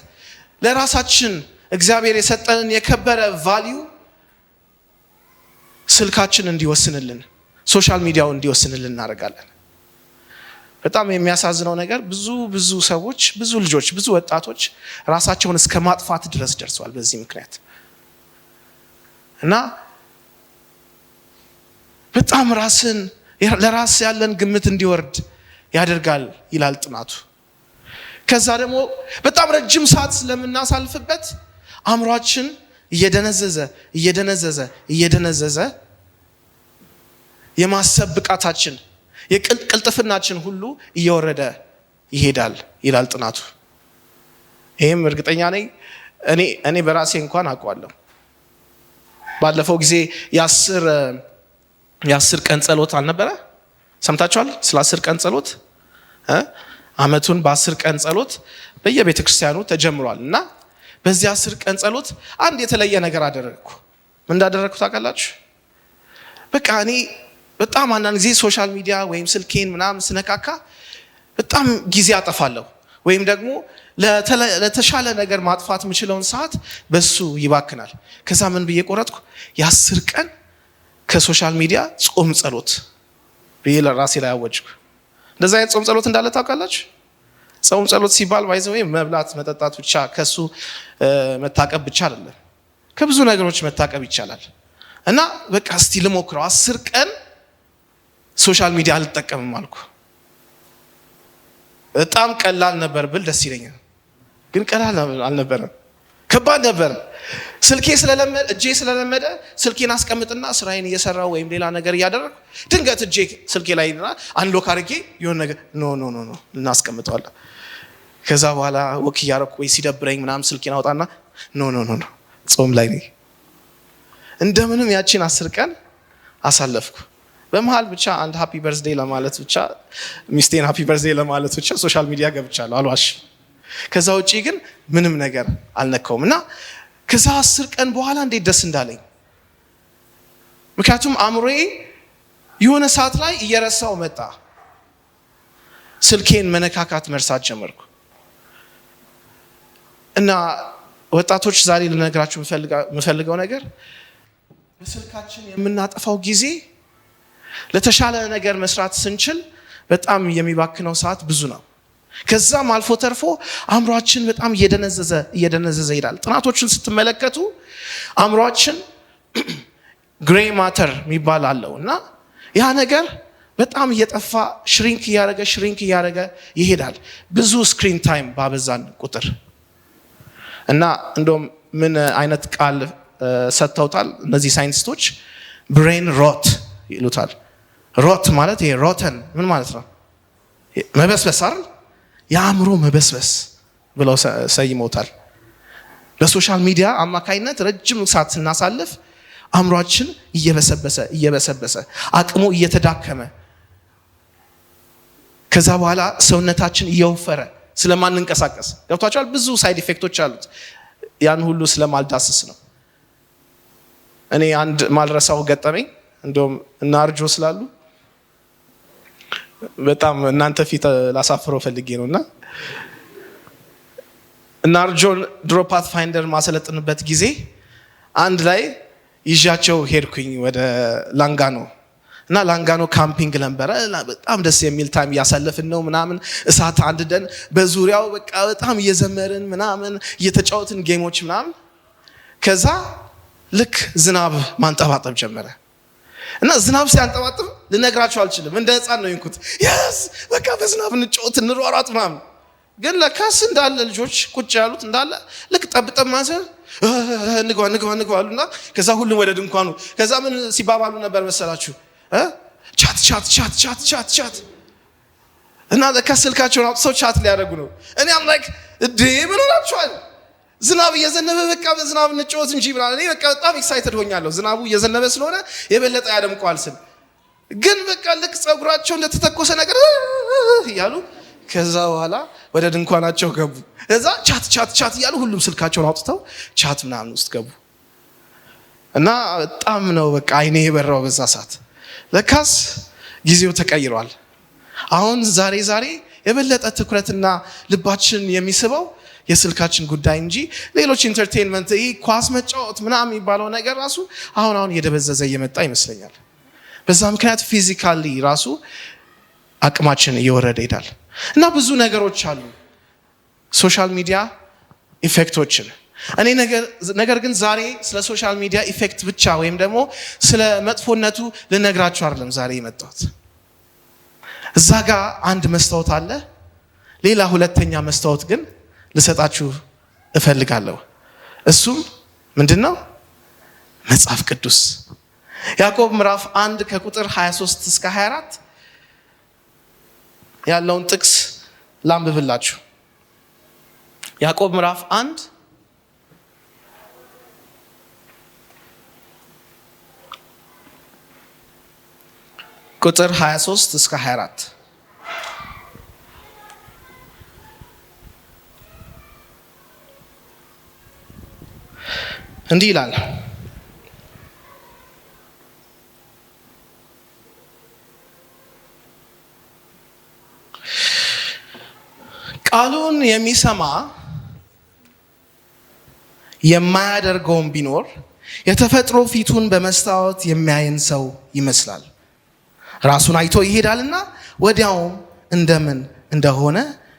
[SPEAKER 2] ለራሳችን እግዚአብሔር የሰጠንን የከበረ ቫልዩ ስልካችን እንዲወስንልን፣ ሶሻል ሚዲያው እንዲወስንልን እናደርጋለን። በጣም የሚያሳዝነው ነገር ብዙ ሰዎች፣ ብዙ ልጆች፣ ብዙ ወጣቶች ራሳቸውን እስከ ማጥፋት ድረስ ደርሰዋል በዚህ ምክንያት እና በጣም ለራስ ያለን ግምት እንዲወርድ ያደርጋል ይላል ጥናቱ። ከዛ ደግሞ በጣም ረጅም ሰዓት ስለምናሳልፍበት አእምሯችን እየደነዘዘ የማሰብ ብቃታችን፣ የቅልጥፍናችን ሁሉ እየወረደ ይሄዳል ይላል ጥናቱ። ይህም እርግጠኛ ነኝ እኔ በራሴ እንኳን አውቀዋለሁ። ባለፈው ጊዜ የ10 ቀን ጸሎት አልነበረ? ሰምታችኋል? ስለ 10 ቀን ጸሎት አመቱን በ10 ቀን ጸሎት በየቤተ ክርስቲያኑ ተጀምሯል እና በዚህ 10 ቀን ጸሎት አንድ የተለየ ነገር አደረግኩ። ምን እንዳደረግኩ ታውቃላችሁ? በቃ እኔ በጣም አንዳንድ ጊዜ ሶሻል ሚዲያ ወይም ስልኬን ምናምን ስነካካ በጣም ጊዜ አጠፋለሁ፣ ወይም ደግሞ ለተሻለ ነገር ማጥፋት የምችለውን ሰዓት በሱ ይባክናል። ከዛ ምን ብዬ ቆረጥኩ? የ10 ቀን ከሶሻል ሚዲያ ጾም ጸሎት ብዬ ለራሴ ላይ አወጅኩ። እንደዛ አይነት ጾም ጸሎት እንዳለ ታውቃላችሁ? ጾም ጸሎት ሲባል ባይዘው መብላት መጠጣት ብቻ ከሱ መታቀብ ብቻ አይደለም፣ ከብዙ ነገሮች መታቀብ ይቻላል። እና በቃ እስቲ ልሞክረው፣ 10 ቀን ሶሻል ሚዲያ አልጠቀምም አልኩ። በጣም ቀላል ነበር ብል ደስ ይለኛል፣ ግን ቀላል አልነበረም፣ ከባድ ነበር። እጄ ስለለመደ ስልኬን አስቀምጥና ስራዬን እየሰራው ወይም ሌላ ነገር እያደረግኩ ድንገት እጄ ስልኬ ላይ አንሎክ አድርጌ የሆነ ነገር ኖ እናስቀምጠዋለን። ከዛ በኋላ ወክ እያደረኩ ወይ ሲደብረኝ ምናምን ስልኬን አውጣና ኖ ጾም ላይ ነኝ። እንደምንም ያቺን 10 ቀን አሳለፍኩ። በመሃል ብቻ አንድ ሃፒ በርዝዴይ ለማለት ብቻ ሚስቴን ሃፒ በርዝዴይ ለማለት ብቻ ሶሻል ሚዲያ ገብቻለሁ፣ አልዋሽም። ከዛ ውጪ ግን ምንም ነገር አልነካውም። እና ከዛ 10 ቀን በኋላ እንዴት ደስ እንዳለኝ። ምክንያቱም አእምሮዬ የሆነ ሰዓት ላይ እየረሳው መጣ። ስልኬን መነካካት መርሳት ጀመርኩ። እና ወጣቶች ዛሬ ልነግራችሁ የምፈልገው ነገር በስልካችን የምናጠፋው ጊዜ ለተሻለ ነገር መስራት ስንችል በጣም የሚባክነው ሰዓት ብዙ ነው። ከዛም አልፎ ተርፎ አእምሯችን በጣም እየደነዘዘ ይሄዳል። ጥናቶችን ስትመለከቱ አእምሯችን ግሬይ ማተር የሚባል አለው እና ያ ነገር በጣም እየጠፋ ሽሪንክ እያደረገ ይሄዳል ብዙ ስክሪን ታይም ባበዛን ቁጥር። እና እንደውም ምን አይነት ቃል ሰጥተውታል እነዚህ ሳይንቲስቶች? ብሬን ሮት ይሉታል። ሮት ማለት ይሄ ሮተን ምን ማለት ነው? መበስበስ አይደል? የአእምሮ መበስበስ ብለው ሰይመውታል። በሶሻል ሚዲያ አማካይነት ረጅም ሰዓት ስናሳልፍ አእምሯችን እየበሰበሰ አቅሙ እየተዳከመ ከዛ በኋላ ሰውነታችን እየወፈረ ስለማንንቀሳቀስ፣ ገብቷቸዋል። ብዙ ሳይድ ኢፌክቶች አሉት። ያን ሁሉ ስለማልዳስስ ነው። እኔ አንድ ማልረሳው ገጠመኝ እንደውም እና አርጆ ስላሉ በጣም እናንተ ፊት ላሳፍረው ፈልጌ ነውና እና አርጆን ድሮፓት ፋይንደር ማሰለጥንበት ጊዜ አንድ ላይ ይዣቸው ሄድኩኝ ወደ ላንጋኖ እና ላንጋኖ ካምፒንግ ነበረ። በጣም ደስ የሚል ታይም እያሳለፍን ነው ምናምን፣ እሳት አንድደን በዙሪያው በቃ በጣም እየዘመርን ምናምን እየተጫወትን ጌሞች ምናምን። ከዛ ልክ ዝናብ ማንጠባጠብ ጀመረ እና ዝናብ ሲያንጠባጥብ ልነግራችሁ አልችልም፣ እንደ ህፃን ነው ይንኩት ያስ በቃ በዝናብ እንጫወት እንሯሯጥ ምናምን። ግን ለካስ እንዳለ ልጆች ቁጭ ያሉት እንዳለ ልክ ጠብጠብ ማዘር ንግባ አሉና ከዛ ሁሉም ወደ ድንኳኑ። ከዛ ምን ሲባባሉ ነበር መሰላችሁ? ቻት እና ለካስ ስልካቸውን አውጥተው ቻት ሊያደርጉ ነው። እኔ አምላክ ምን ሆናችኋል? ዝናብ እየዘነበ በቃ በዝናብ እንጫወት እንጂ ብላ እኔ በቃ በጣም ኤክሳይትድ ሆኛለሁ። ዝናቡ እየዘነበ ስለሆነ የበለጠ ያደምቀዋል ስል ግን በቃ ልክ ጸጉራቸው እንደተተኮሰ ነገር እያሉ ከዛ በኋላ ወደ ድንኳናቸው ገቡ። እዛ ቻት እያሉ ሁሉም ስልካቸውን አውጥተው ቻት ምናምን ውስጥ ገቡ እና በጣም ነው በቃ አይኔ የበራው በዛ ሰዓት። ለካስ ጊዜው ተቀይሯል። አሁን ዛሬ የበለጠ ትኩረትና ልባችን የሚስበው የስልካችን ጉዳይ እንጂ ሌሎች ኢንተርቴይንመንት ኳስ መጫወት ምናምን የሚባለው ነገር ራሱ አሁን እየደበዘዘ እየመጣ ይመስለኛል። በዛ ምክንያት ፊዚካሊ ራሱ አቅማችን እየወረደ ይሄዳል እና ብዙ ነገሮች አሉ ሶሻል ሚዲያ ኢፌክቶችን። እኔ ነገር ግን ዛሬ ስለ ሶሻል ሚዲያ ኢፌክት ብቻ ወይም ደግሞ ስለ መጥፎነቱ ልነግራችሁ አይደለም ዛሬ የመጣሁት። እዛ ጋር አንድ መስታወት አለ። ሌላ ሁለተኛ መስታወት ግን ልሰጣችሁ እፈልጋለሁ። እሱም ምንድነው? መጽሐፍ ቅዱስ። ያዕቆብ ምዕራፍ 1 ከቁጥር 23 እስከ 24 ያለውን ጥቅስ ላንብብላችሁ። ያዕቆብ ምዕራፍ 1 ቁጥር 23 እስከ 24 እንዲህ ይላል። ቃሉን የሚሰማ የማያደርገውም ቢኖር የተፈጥሮ ፊቱን በመስታወት የሚያይን ሰው ይመስላል። ራሱን አይቶ ይሄዳልና ወዲያውም እንደምን እንደሆነ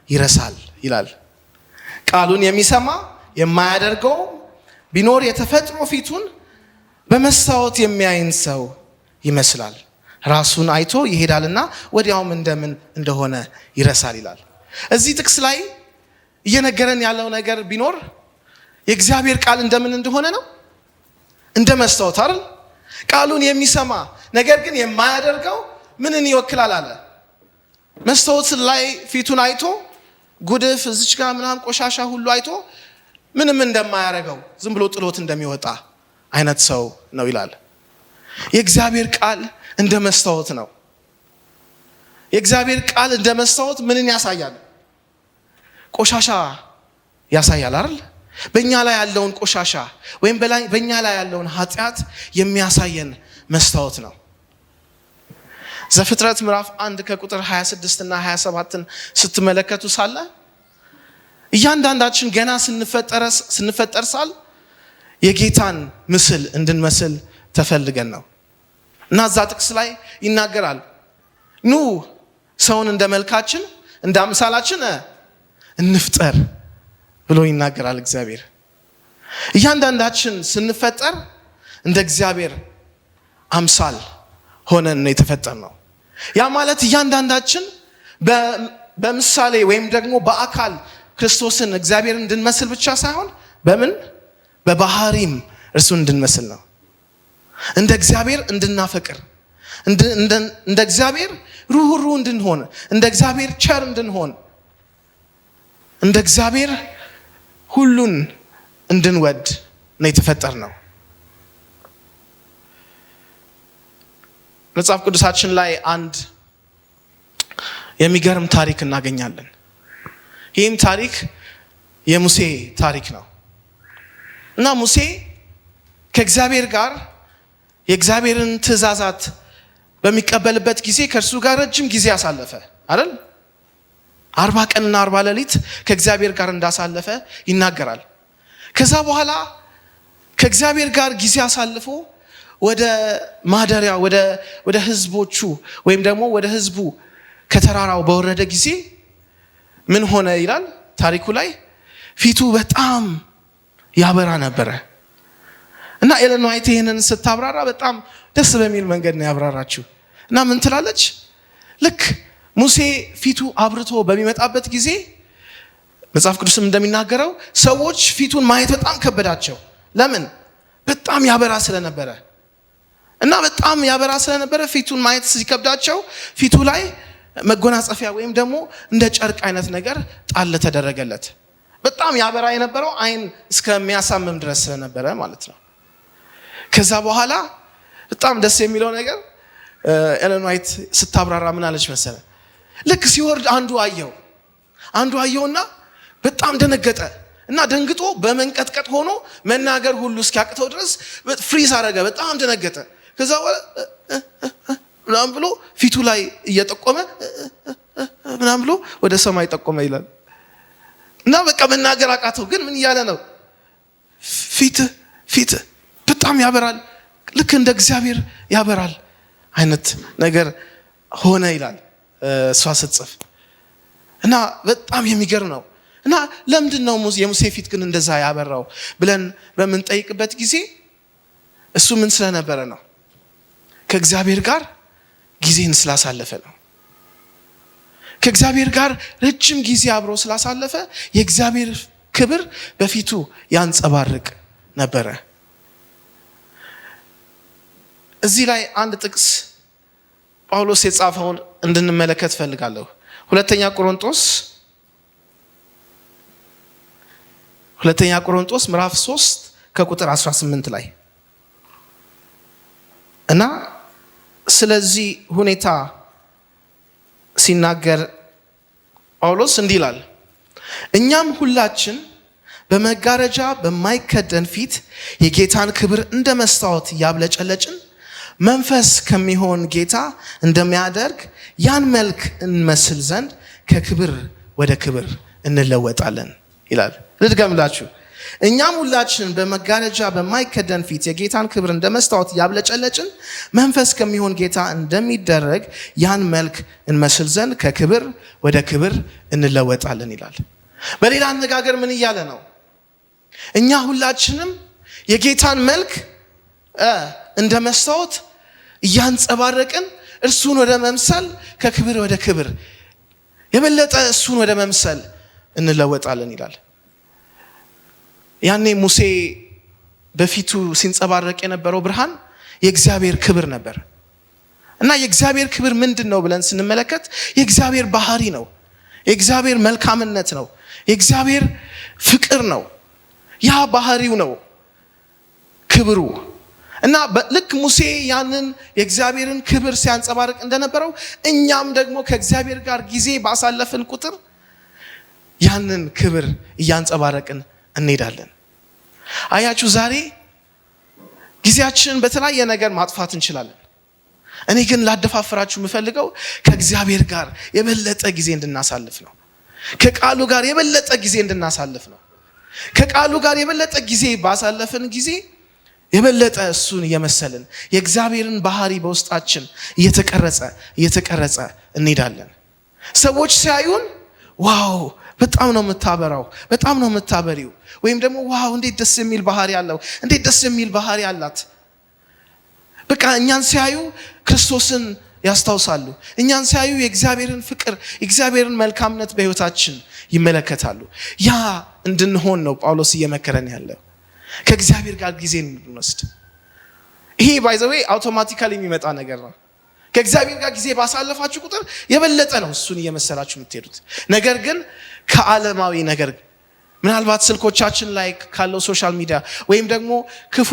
[SPEAKER 2] ይረሳል ይላል። ቃሉን የሚሰማ የማያደርገው ቢኖር የተፈጥሮ ፊቱን በመስታወት የሚያይን ሰው ይመስላል። ራሱን አይቶ ይሄዳልና ወዲያውም እንደምን እንደሆነ ይረሳል ይላል። እዚህ ጥቅስ ላይ እየነገረን ያለው ነገር ቢኖር የእግዚአብሔር ቃል እንደምን እንደሆነ ነው። እንደ መስታወት አይደል? ቃሉን የሚሰማ ነገር ግን የማያደርገው ምንን ይወክላል አለ? መስታወት ላይ ፊቱን አይቶ ጉድፍ እዚች ጋር ምናምን ቆሻሻ ሁሉ አይቶ ምንም እንደማያደርገው ዝም ብሎ ጥሎት እንደሚወጣ አይነት ሰው ነው ይላል። የእግዚአብሔር ቃል እንደ መስታወት ነው። የእግዚአብሔር ቃል እንደ መስታወት ምንን ያሳያል? ቆሻሻ ያሳያል አይደል? በእኛ ላይ ያለውን ቆሻሻ ወይም በእኛ ላይ ያለውን ኃጢአት የሚያሳየን መስታወት ነው። ዘፍጥረት ምዕራፍ 1 ከቁጥር 26 እና 27ን ስትመለከቱ ሳለ እያንዳንዳችን ገና ስንፈጠር ሳል የጌታን ምስል እንድንመስል ተፈልገን ነው እና እዛ ጥቅስ ላይ ይናገራል። ኑ ሰውን እንደ መልካችን እንደ አምሳላችን እንፍጠር ብሎ ይናገራል እግዚአብሔር። እያንዳንዳችን ስንፈጠር እንደ እግዚአብሔር አምሳል ሆነን ነው የተፈጠርነው። ያ ማለት እያንዳንዳችን በምሳሌ ወይም ደግሞ በአካል ክርስቶስን እግዚአብሔርን እንድንመስል ብቻ ሳይሆን በባህሪም እርሱን እንድንመስል ነው። እንደ እግዚአብሔር እንድናፈቅር፣ እንደ እግዚአብሔር ሩህሩህ እንድንሆን፣ እንደ እግዚአብሔር ቸር እንድንሆን፣ እንደ እግዚአብሔር ሁሉን እንድንወድ ነው የተፈጠርነው። መጽሐፍ ቅዱሳችን ላይ አንድ የሚገርም ታሪክ እናገኛለን። ይህም ታሪክ የሙሴ ታሪክ ነው እና ሙሴ ከእግዚአብሔር ጋር የእግዚአብሔርን ትእዛዛት በሚቀበልበት ጊዜ ከእርሱ ጋር ረጅም ጊዜ አሳለፈ አይደል? 40 ቀንና 40 ሌሊት ከእግዚአብሔር ጋር እንዳሳለፈ ይናገራል። ከዛ በኋላ ከእግዚአብሔር ጋር ጊዜ አሳልፎ ወደ ማደሪያ ወደ ህዝቦቹ ወይም ደግሞ ወደ ህዝቡ ከተራራው በወረደ ጊዜ ምን ሆነ ይላል ታሪኩ ላይ? ፊቱ በጣም ያበራ ነበረ እና ኤለን ዋይት ይህንን ስታብራራ በጣም ደስ በሚል መንገድ ነው ያብራራችው። እና ምን ትላለች? ልክ ሙሴ ፊቱ አብርቶ በሚመጣበት ጊዜ መጽሐፍ ቅዱስም እንደሚናገረው ሰዎች ፊቱን ማየት በጣም ከበዳቸው። ለምን? በጣም ያበራ ስለነበረ እና በጣም ያበራ ስለነበረ ፊቱን ማየት ሲከብዳቸው ፊቱ ላይ መጎናጸፊያ ወይም ደግሞ እንደ ጨርቅ አይነት ነገር ጣል ተደረገለት። በጣም ያበራ የነበረው አይን እስከሚያሳምም ድረስ ስለነበረ ማለት ነው። ከዛ በኋላ በጣም ደስ የሚለው ነገር ኤለን ዋይት ስታብራራ ምን አለች መሰለ? ልክ ሲወርድ አንዱ አየውና በጣም ደነገጠ እና ደንግጦ በመንቀጥቀጥ ሆኖ መናገር ሁሉ እስኪያቅተው ድረስ ፍሪዝ አደረገ። በጣም ደነገጠ። ከዛ ምናምን ብሎ ፊቱ ላይ እየጠቆመ ምናምን ብሎ ወደ ሰማይ ጠቆመ ይላል። እና በቃ መናገር አቃተው። ግን ምን እያለ ነው? ፊት በጣም ያበራል፣ ልክ እንደ እግዚአብሔር ያበራል አይነት ነገር ሆነ ይላል እሷ ስትጽፍ። እና በጣም የሚገርም ነው። እና ለምንድን ነው የሙሴ ፊት ግን እንደዛ ያበራው ብለን በምንጠይቅበት ጊዜ እሱ ምን ስለነበረ ነው? ከእግዚአብሔር ጋር ጊዜን ስላሳለፈ ነው። ከእግዚአብሔር ጋር ረጅም ጊዜ አብሮ ስላሳለፈ የእግዚአብሔር ክብር በፊቱ ያንጸባርቅ ነበረ። እዚህ ላይ አንድ ጥቅስ ጳውሎስ የጻፈውን እንድንመለከት ፈልጋለሁ። ሁለተኛ ቆሮንቶስ ምዕራፍ 3 ከቁጥር 18 ላይ እና ስለዚህ ሁኔታ ሲናገር ጳውሎስ እንዲህ ይላል፣ እኛም ሁላችን በመጋረጃ በማይከደን ፊት የጌታን ክብር እንደ መስታወት እያብለጨለጭን መንፈስ ከሚሆን ጌታ እንደሚያደርግ ያን መልክ እንመስል ዘንድ ከክብር ወደ ክብር እንለወጣለን ይላል። ልድገምላችሁ። እኛም ሁላችን በመጋረጃ በማይከደን ፊት የጌታን ክብር እንደ መስታወት እያብለጨለጭን መንፈስ ከሚሆን ጌታ እንደሚደረግ ያን መልክ እንመስል ዘንድ ከክብር ወደ ክብር እንለወጣለን ይላል። በሌላ አነጋገር ምን እያለ ነው? እኛ ሁላችንም የጌታን መልክ እንደ መስታወት እያንጸባረቅን እርሱን ወደ መምሰል ከክብር ወደ ክብር የበለጠ እሱን ወደ መምሰል እንለወጣለን ይላል። ያኔ ሙሴ በፊቱ ሲንጸባረቅ የነበረው ብርሃን የእግዚአብሔር ክብር ነበር። እና የእግዚአብሔር ክብር ምንድን ነው ብለን ስንመለከት የእግዚአብሔር ባህሪ ነው፣ የእግዚአብሔር መልካምነት ነው፣ የእግዚአብሔር ፍቅር ነው። ያ ባህሪው ነው ክብሩ። እና ልክ ሙሴ ያንን የእግዚአብሔርን ክብር ሲያንጸባርቅ እንደነበረው እኛም ደግሞ ከእግዚአብሔር ጋር ጊዜ ባሳለፍን ቁጥር ያንን ክብር እያንጸባረቅን እንሄዳለን። አያችሁ፣ ዛሬ ጊዜያችንን በተለያየ ነገር ማጥፋት እንችላለን። እኔ ግን ላደፋፍራችሁ የምፈልገው ከእግዚአብሔር ጋር የበለጠ ጊዜ እንድናሳልፍ ነው። ከቃሉ ጋር የበለጠ ጊዜ እንድናሳልፍ ነው። ከቃሉ ጋር የበለጠ ጊዜ ባሳለፍን ጊዜ የበለጠ እሱን እየመሰልን የእግዚአብሔርን ባህሪ በውስጣችን እየተቀረጸ እንሄዳለን። ሰዎች ሲያዩን ዋው በጣም ነው የምታበራው፣ በጣም ነው የምታበሪው፣ ወይም ደግሞ ዋው እንዴት ደስ የሚል ባህሪ ያለው፣ እንዴት ደስ የሚል ባህሪ ያላት። በቃ እኛን ሲያዩ ክርስቶስን ያስታውሳሉ። እኛን ሲያዩ የእግዚአብሔርን ፍቅር፣ የእግዚአብሔርን መልካምነት በሕይወታችን ይመለከታሉ። ያ እንድንሆን ነው ጳውሎስ እየመከረን ያለው፣ ከእግዚአብሔር ጋር ጊዜ እንድንወስድ። ይሄ ባይ ዘ ዌይ አውቶማቲካሊ የሚመጣ ነገር ነው። ከእግዚአብሔር ጋር ጊዜ ባሳለፋችሁ ቁጥር የበለጠ ነው እሱን እየመሰላችሁ የምትሄዱት። ነገር ግን ከዓለማዊ ነገር ምናልባት ስልኮቻችን ላይ ካለው ሶሻል ሚዲያ ወይም ደግሞ ክፉ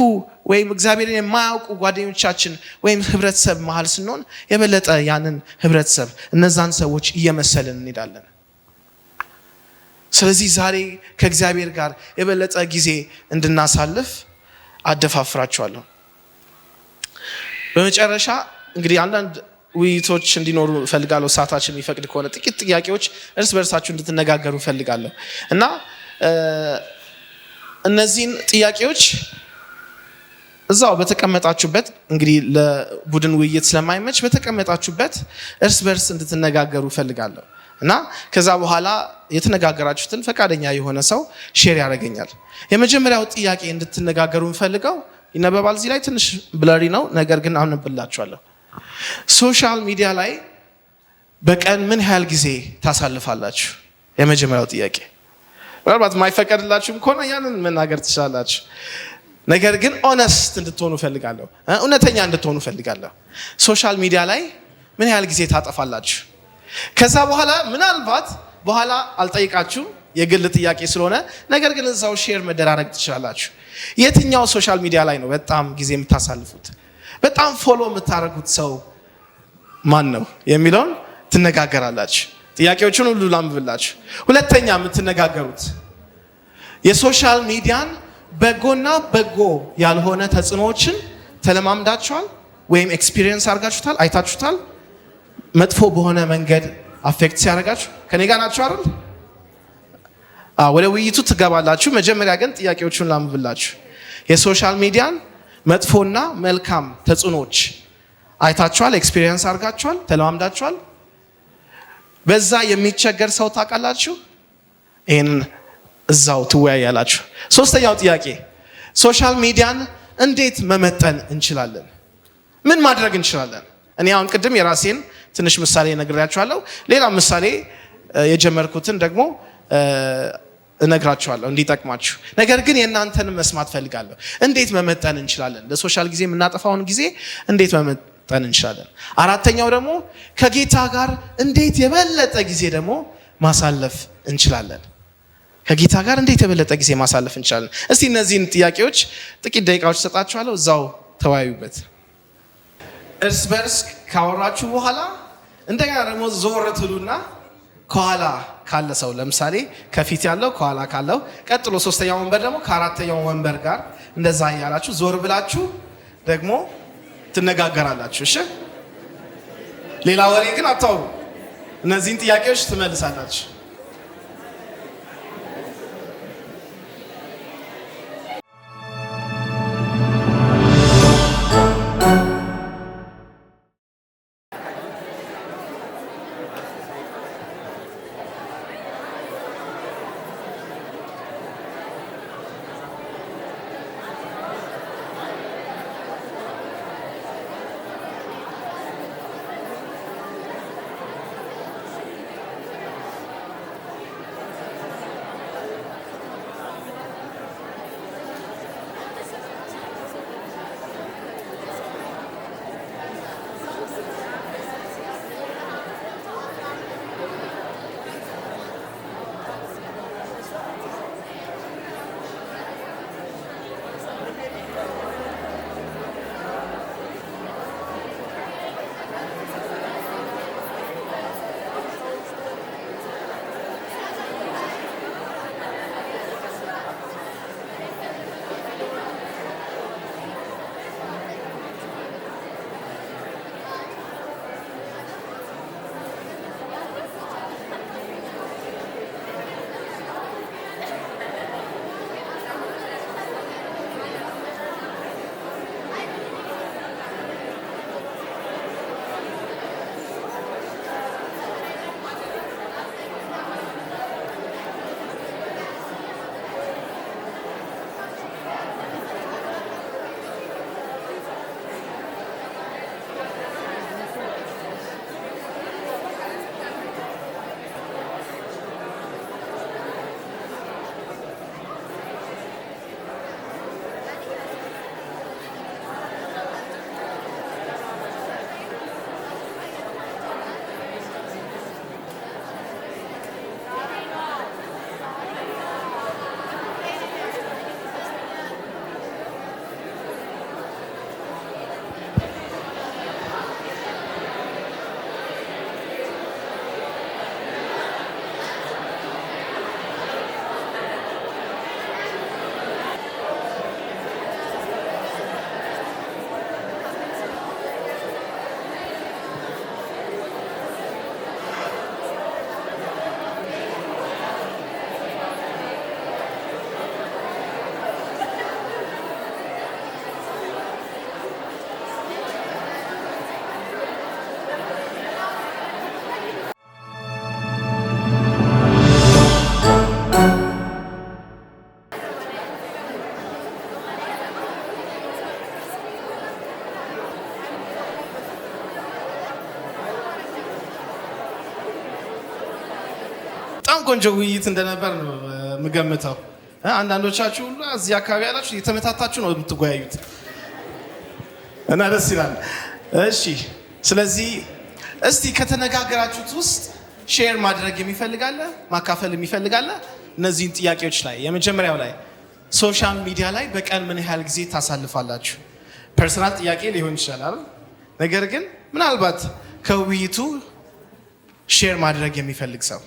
[SPEAKER 2] ወይም እግዚአብሔርን የማያውቁ ጓደኞቻችን ወይም ህብረተሰብ መሀል ስንሆን የበለጠ ያንን ህብረተሰብ እነዛን ሰዎች እየመሰልን እንሄዳለን። ስለዚህ ዛሬ ከእግዚአብሔር ጋር የበለጠ ጊዜ እንድናሳልፍ አደፋፍራችኋለሁ። በመጨረሻ እንግዲህ አንዳንድ ውይይቶች እንዲኖሩ እፈልጋለሁ። ሰዓታችን የሚፈቅድ ከሆነ ጥቂት ጥያቄዎች እርስ በርሳችሁ እንድትነጋገሩ እፈልጋለሁ እና እነዚህን ጥያቄዎች እዛው በተቀመጣችሁበት እንግዲህ ለቡድን ውይይት ስለማይመች በተቀመጣችሁበት እርስ በርስ እንድትነጋገሩ እፈልጋለሁ እና ከዛ በኋላ የተነጋገራችሁትን ፈቃደኛ የሆነ ሰው ሼር ያደርገኛል። የመጀመሪያው ጥያቄ እንድትነጋገሩ እንፈልገው ይነበባል። እዚህ ላይ ትንሽ ብለሪ ነው፣ ነገር ግን አነብላችኋለሁ። ሶሻል ሚዲያ ላይ በቀን ምን ያህል ጊዜ ታሳልፋላችሁ? የመጀመሪያው ጥያቄ። ምናልባት የማይፈቀድላችሁም ከሆነ ያንን መናገር ትችላላችሁ። ነገር ግን ኦነስት እንድትሆኑ ፈልጋለሁ፣ እውነተኛ እንድትሆኑ ፈልጋለሁ። ሶሻል ሚዲያ ላይ ምን ያህል ጊዜ ታጠፋላችሁ? ከዛ በኋላ ምናልባት በኋላ አልጠይቃችሁም የግል ጥያቄ ስለሆነ፣ ነገር ግን እዛው ሼር መደራረግ ትችላላችሁ። የትኛው ሶሻል ሚዲያ ላይ ነው በጣም ጊዜ የምታሳልፉት? በጣም ፎሎ የምታደርጉት ሰው ማን ነው የሚለውን ትነጋገራላችሁ። ጥያቄዎቹን ሁሉ ላንብብላችሁ። ሁለተኛ የምትነጋገሩት የሶሻል ሚዲያን በጎና በጎ ያልሆነ ተጽዕኖዎችን ተለማምዳችኋል ወይም ኤክስፒሪየንስ አድርጋችሁታል? አይታችሁታል? መጥፎ በሆነ መንገድ አፌክት ሲያደርጋችሁ ከኔ ጋር ናችሁ አይደል? ወደ ውይይቱ ትገባላችሁ። መጀመሪያ ግን ጥያቄዎቹን ላምብላችሁ። የሶሻል ሚዲያን መጥፎና መልካም ተጽዕኖዎች አይታችኋል? ኤክስፒሪየንስ አድርጋችኋል? ተለማምዳችኋል? በዛ የሚቸገር ሰው ታውቃላችሁ? ይህንን እዛው ትወያያላችሁ። ሶስተኛው ጥያቄ ሶሻል ሚዲያን እንዴት መመጠን እንችላለን? ምን ማድረግ እንችላለን? እኔ አሁን ቅድም የራሴን ትንሽ ምሳሌ ነግሬያችኋለሁ። ሌላ ምሳሌ የጀመርኩትን ደግሞ እነግራችኋለሁ እንዲጠቅማችሁ። ነገር ግን የእናንተን መስማት ፈልጋለሁ። እንዴት መመጠን እንችላለን? ለሶሻል ጊዜ የምናጠፋውን ጊዜ እንዴት መመጠን እንችላለን? አራተኛው ደግሞ ከጌታ ጋር እንዴት የበለጠ ጊዜ ደግሞ ማሳለፍ እንችላለን? ከጌታ ጋር እንዴት የበለጠ ጊዜ ማሳለፍ እንችላለን? እስቲ እነዚህን ጥያቄዎች ጥቂት ደቂቃዎች ሰጣችኋለሁ፣ እዛው ተወያዩበት። እርስ በርስ ካወራችሁ በኋላ እንደገና ደግሞ ዞር ትሉና ከኋላ ካለ ሰው ለምሳሌ ከፊት ያለው ከኋላ ካለው ቀጥሎ ሶስተኛው ወንበር ደግሞ ከአራተኛው ወንበር ጋር እንደዛ እያላችሁ ዞር ብላችሁ ደግሞ ትነጋገራላችሁ። እሺ፣ ሌላ ወሬ ግን አታውሩ። እነዚህን ጥያቄዎች ትመልሳላችሁ። በጣም ቆንጆ ውይይት እንደነበር ነው የምገምተው። አንዳንዶቻችሁ ሁሉ እዚህ አካባቢ ያላችሁ የተመታታችሁ ነው የምትወያዩት እና ደስ ይላል። እሺ፣ ስለዚህ እስቲ ከተነጋገራችሁት ውስጥ ሼር ማድረግ የሚፈልጋለ ማካፈል የሚፈልጋለ እነዚህን ጥያቄዎች ላይ የመጀመሪያው ላይ ሶሻል ሚዲያ ላይ በቀን ምን ያህል ጊዜ ታሳልፋላችሁ? ፐርሰናል ጥያቄ ሊሆን ይችላል። ነገር ግን ምናልባት ከውይይቱ ሼር ማድረግ የሚፈልግ ሰው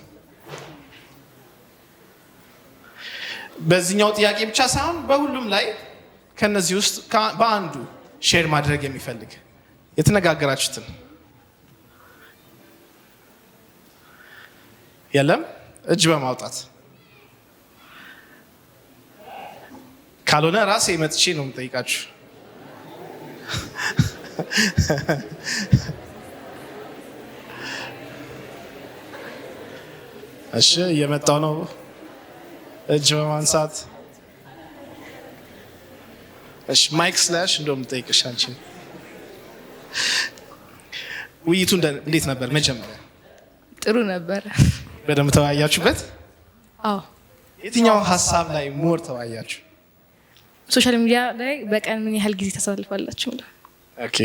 [SPEAKER 2] በዚህኛው ጥያቄ ብቻ ሳይሆን በሁሉም ላይ ከነዚህ ውስጥ በአንዱ ሼር ማድረግ የሚፈልግ የተነጋገራችሁትን የለም እጅ በማውጣት ካልሆነ ራሴ መጥቼ ነው የምጠይቃችሁ። እሺ እየመጣው ነው። እጅ በማንሳት እሺ ማይክ ስላሽ እንደውም ጠይቅሽ አንቺ ውይይቱ እንዴት ነበር? መጀመሪያ
[SPEAKER 3] ጥሩ ነበር።
[SPEAKER 2] በደንብ ተወያያችሁበት?
[SPEAKER 3] አዎ።
[SPEAKER 2] የትኛው ሀሳብ ላይ ሞር ተወያያችሁ?
[SPEAKER 3] ሶሻል ሚዲያ ላይ በቀን ምን ያህል ጊዜ ታሳልፋላችሁ?
[SPEAKER 2] ኦኬ።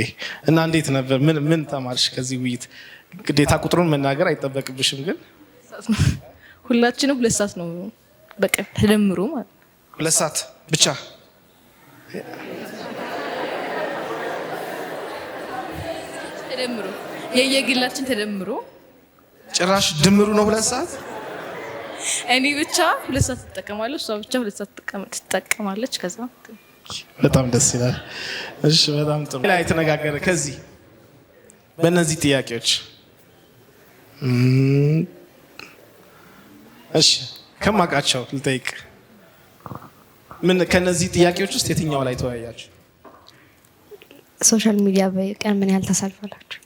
[SPEAKER 2] እና እንዴት ነበር? ምን ተማርሽ ከዚህ ውይይት? ግዴታ ቁጥሩን መናገር አይጠበቅብሽም፣ ግን
[SPEAKER 3] ሁላችንም 2 ሰዓት ነው በቀን ተደምሮ ማለት
[SPEAKER 2] 2 ሰዓት ብቻ
[SPEAKER 3] ተደምሮ የየግላችን ተደምሮ
[SPEAKER 2] ጭራሽ ድምሩ ነው 2 ሰዓት።
[SPEAKER 3] እኔ ብቻ 2 ሰዓት ትጠቀማለች፣ እሷ ብቻ 2 ሰዓት ትጠቀማለች። ከዛ
[SPEAKER 2] በጣም ደስ ይላል። እሺ በጣም ጥሩ ላይ የተነጋገረ ከዚህ በእነዚህ ጥያቄዎች እሺ ከማውቃቸው ልጠይቅ። ምን ከነዚህ ጥያቄዎች ውስጥ የትኛው ላይ ተወያያችሁ?
[SPEAKER 4] ሶሻል ሚዲያ በቀን ምን ያህል ታሳልፋላችሁ?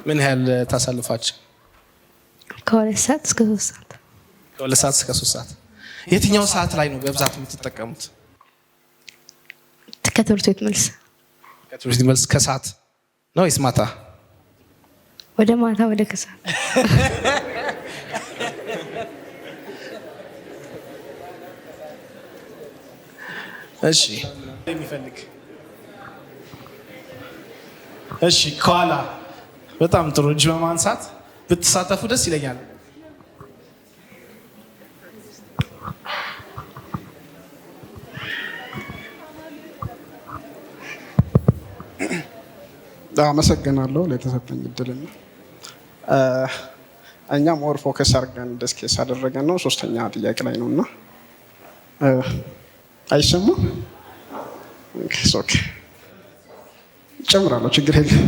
[SPEAKER 2] ምን ያህል ታሳልፋችሁ?
[SPEAKER 4] ከ2 ሰዓት እስከ 3 ሰዓት።
[SPEAKER 2] ከ2 ሰዓት እስከ 3 ሰዓት። የትኛው ሰዓት ላይ ነው በብዛት የምትጠቀሙት?
[SPEAKER 4] ከትምህርት ቤት መልስ።
[SPEAKER 2] ከትምህርት ቤት መልስ ከሰዓት ነው ወይስ ማታ?
[SPEAKER 4] ወደ ማታ ወደ ከሰዓት።
[SPEAKER 2] እሺ የሚፈልግ እሺ ከኋላ በጣም ጥሩ እጅ በማንሳት ብትሳተፉ ደስ ይለኛል።
[SPEAKER 5] አመሰግናለሁ ለተሰጠኝ እድልና እኛ ሞር ፎከስ አድርገን ዲስከስ አደረገን ነው። 3ኛ ጥያቄ ላይ ነውና አይሰማም? ኦኬ ጨምራለሁ፣ ችግር የለም።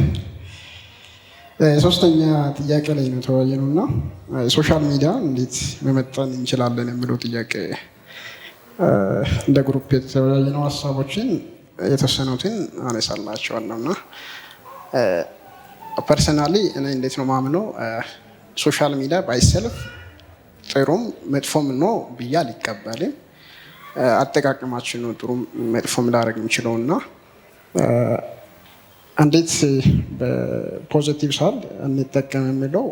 [SPEAKER 5] 3ኛ ጥያቄ ላይ ነው ተወያየነውና ሶሻል ሚዲያ እንዴት መመጠን እንችላለን የሚለው ጥያቄ እንደ ግሩፕ የተወያየነው ሀሳቦችን የተወሰኑትን አነሳላቸዋለሁና ፐርሰናሊ እኔ እንዴት ነው ማምነው ሶሻል ሚዲያ ባይሰልፍ ጥሩም መጥፎም ነው ብዬ አልቀበልም። አጠቃቀማችን ነው ጥሩ መጥፎም ላደርግ የሚችለው እና እንዴት በፖዚቲቭ ሳይድ እንጠቀም የሚለው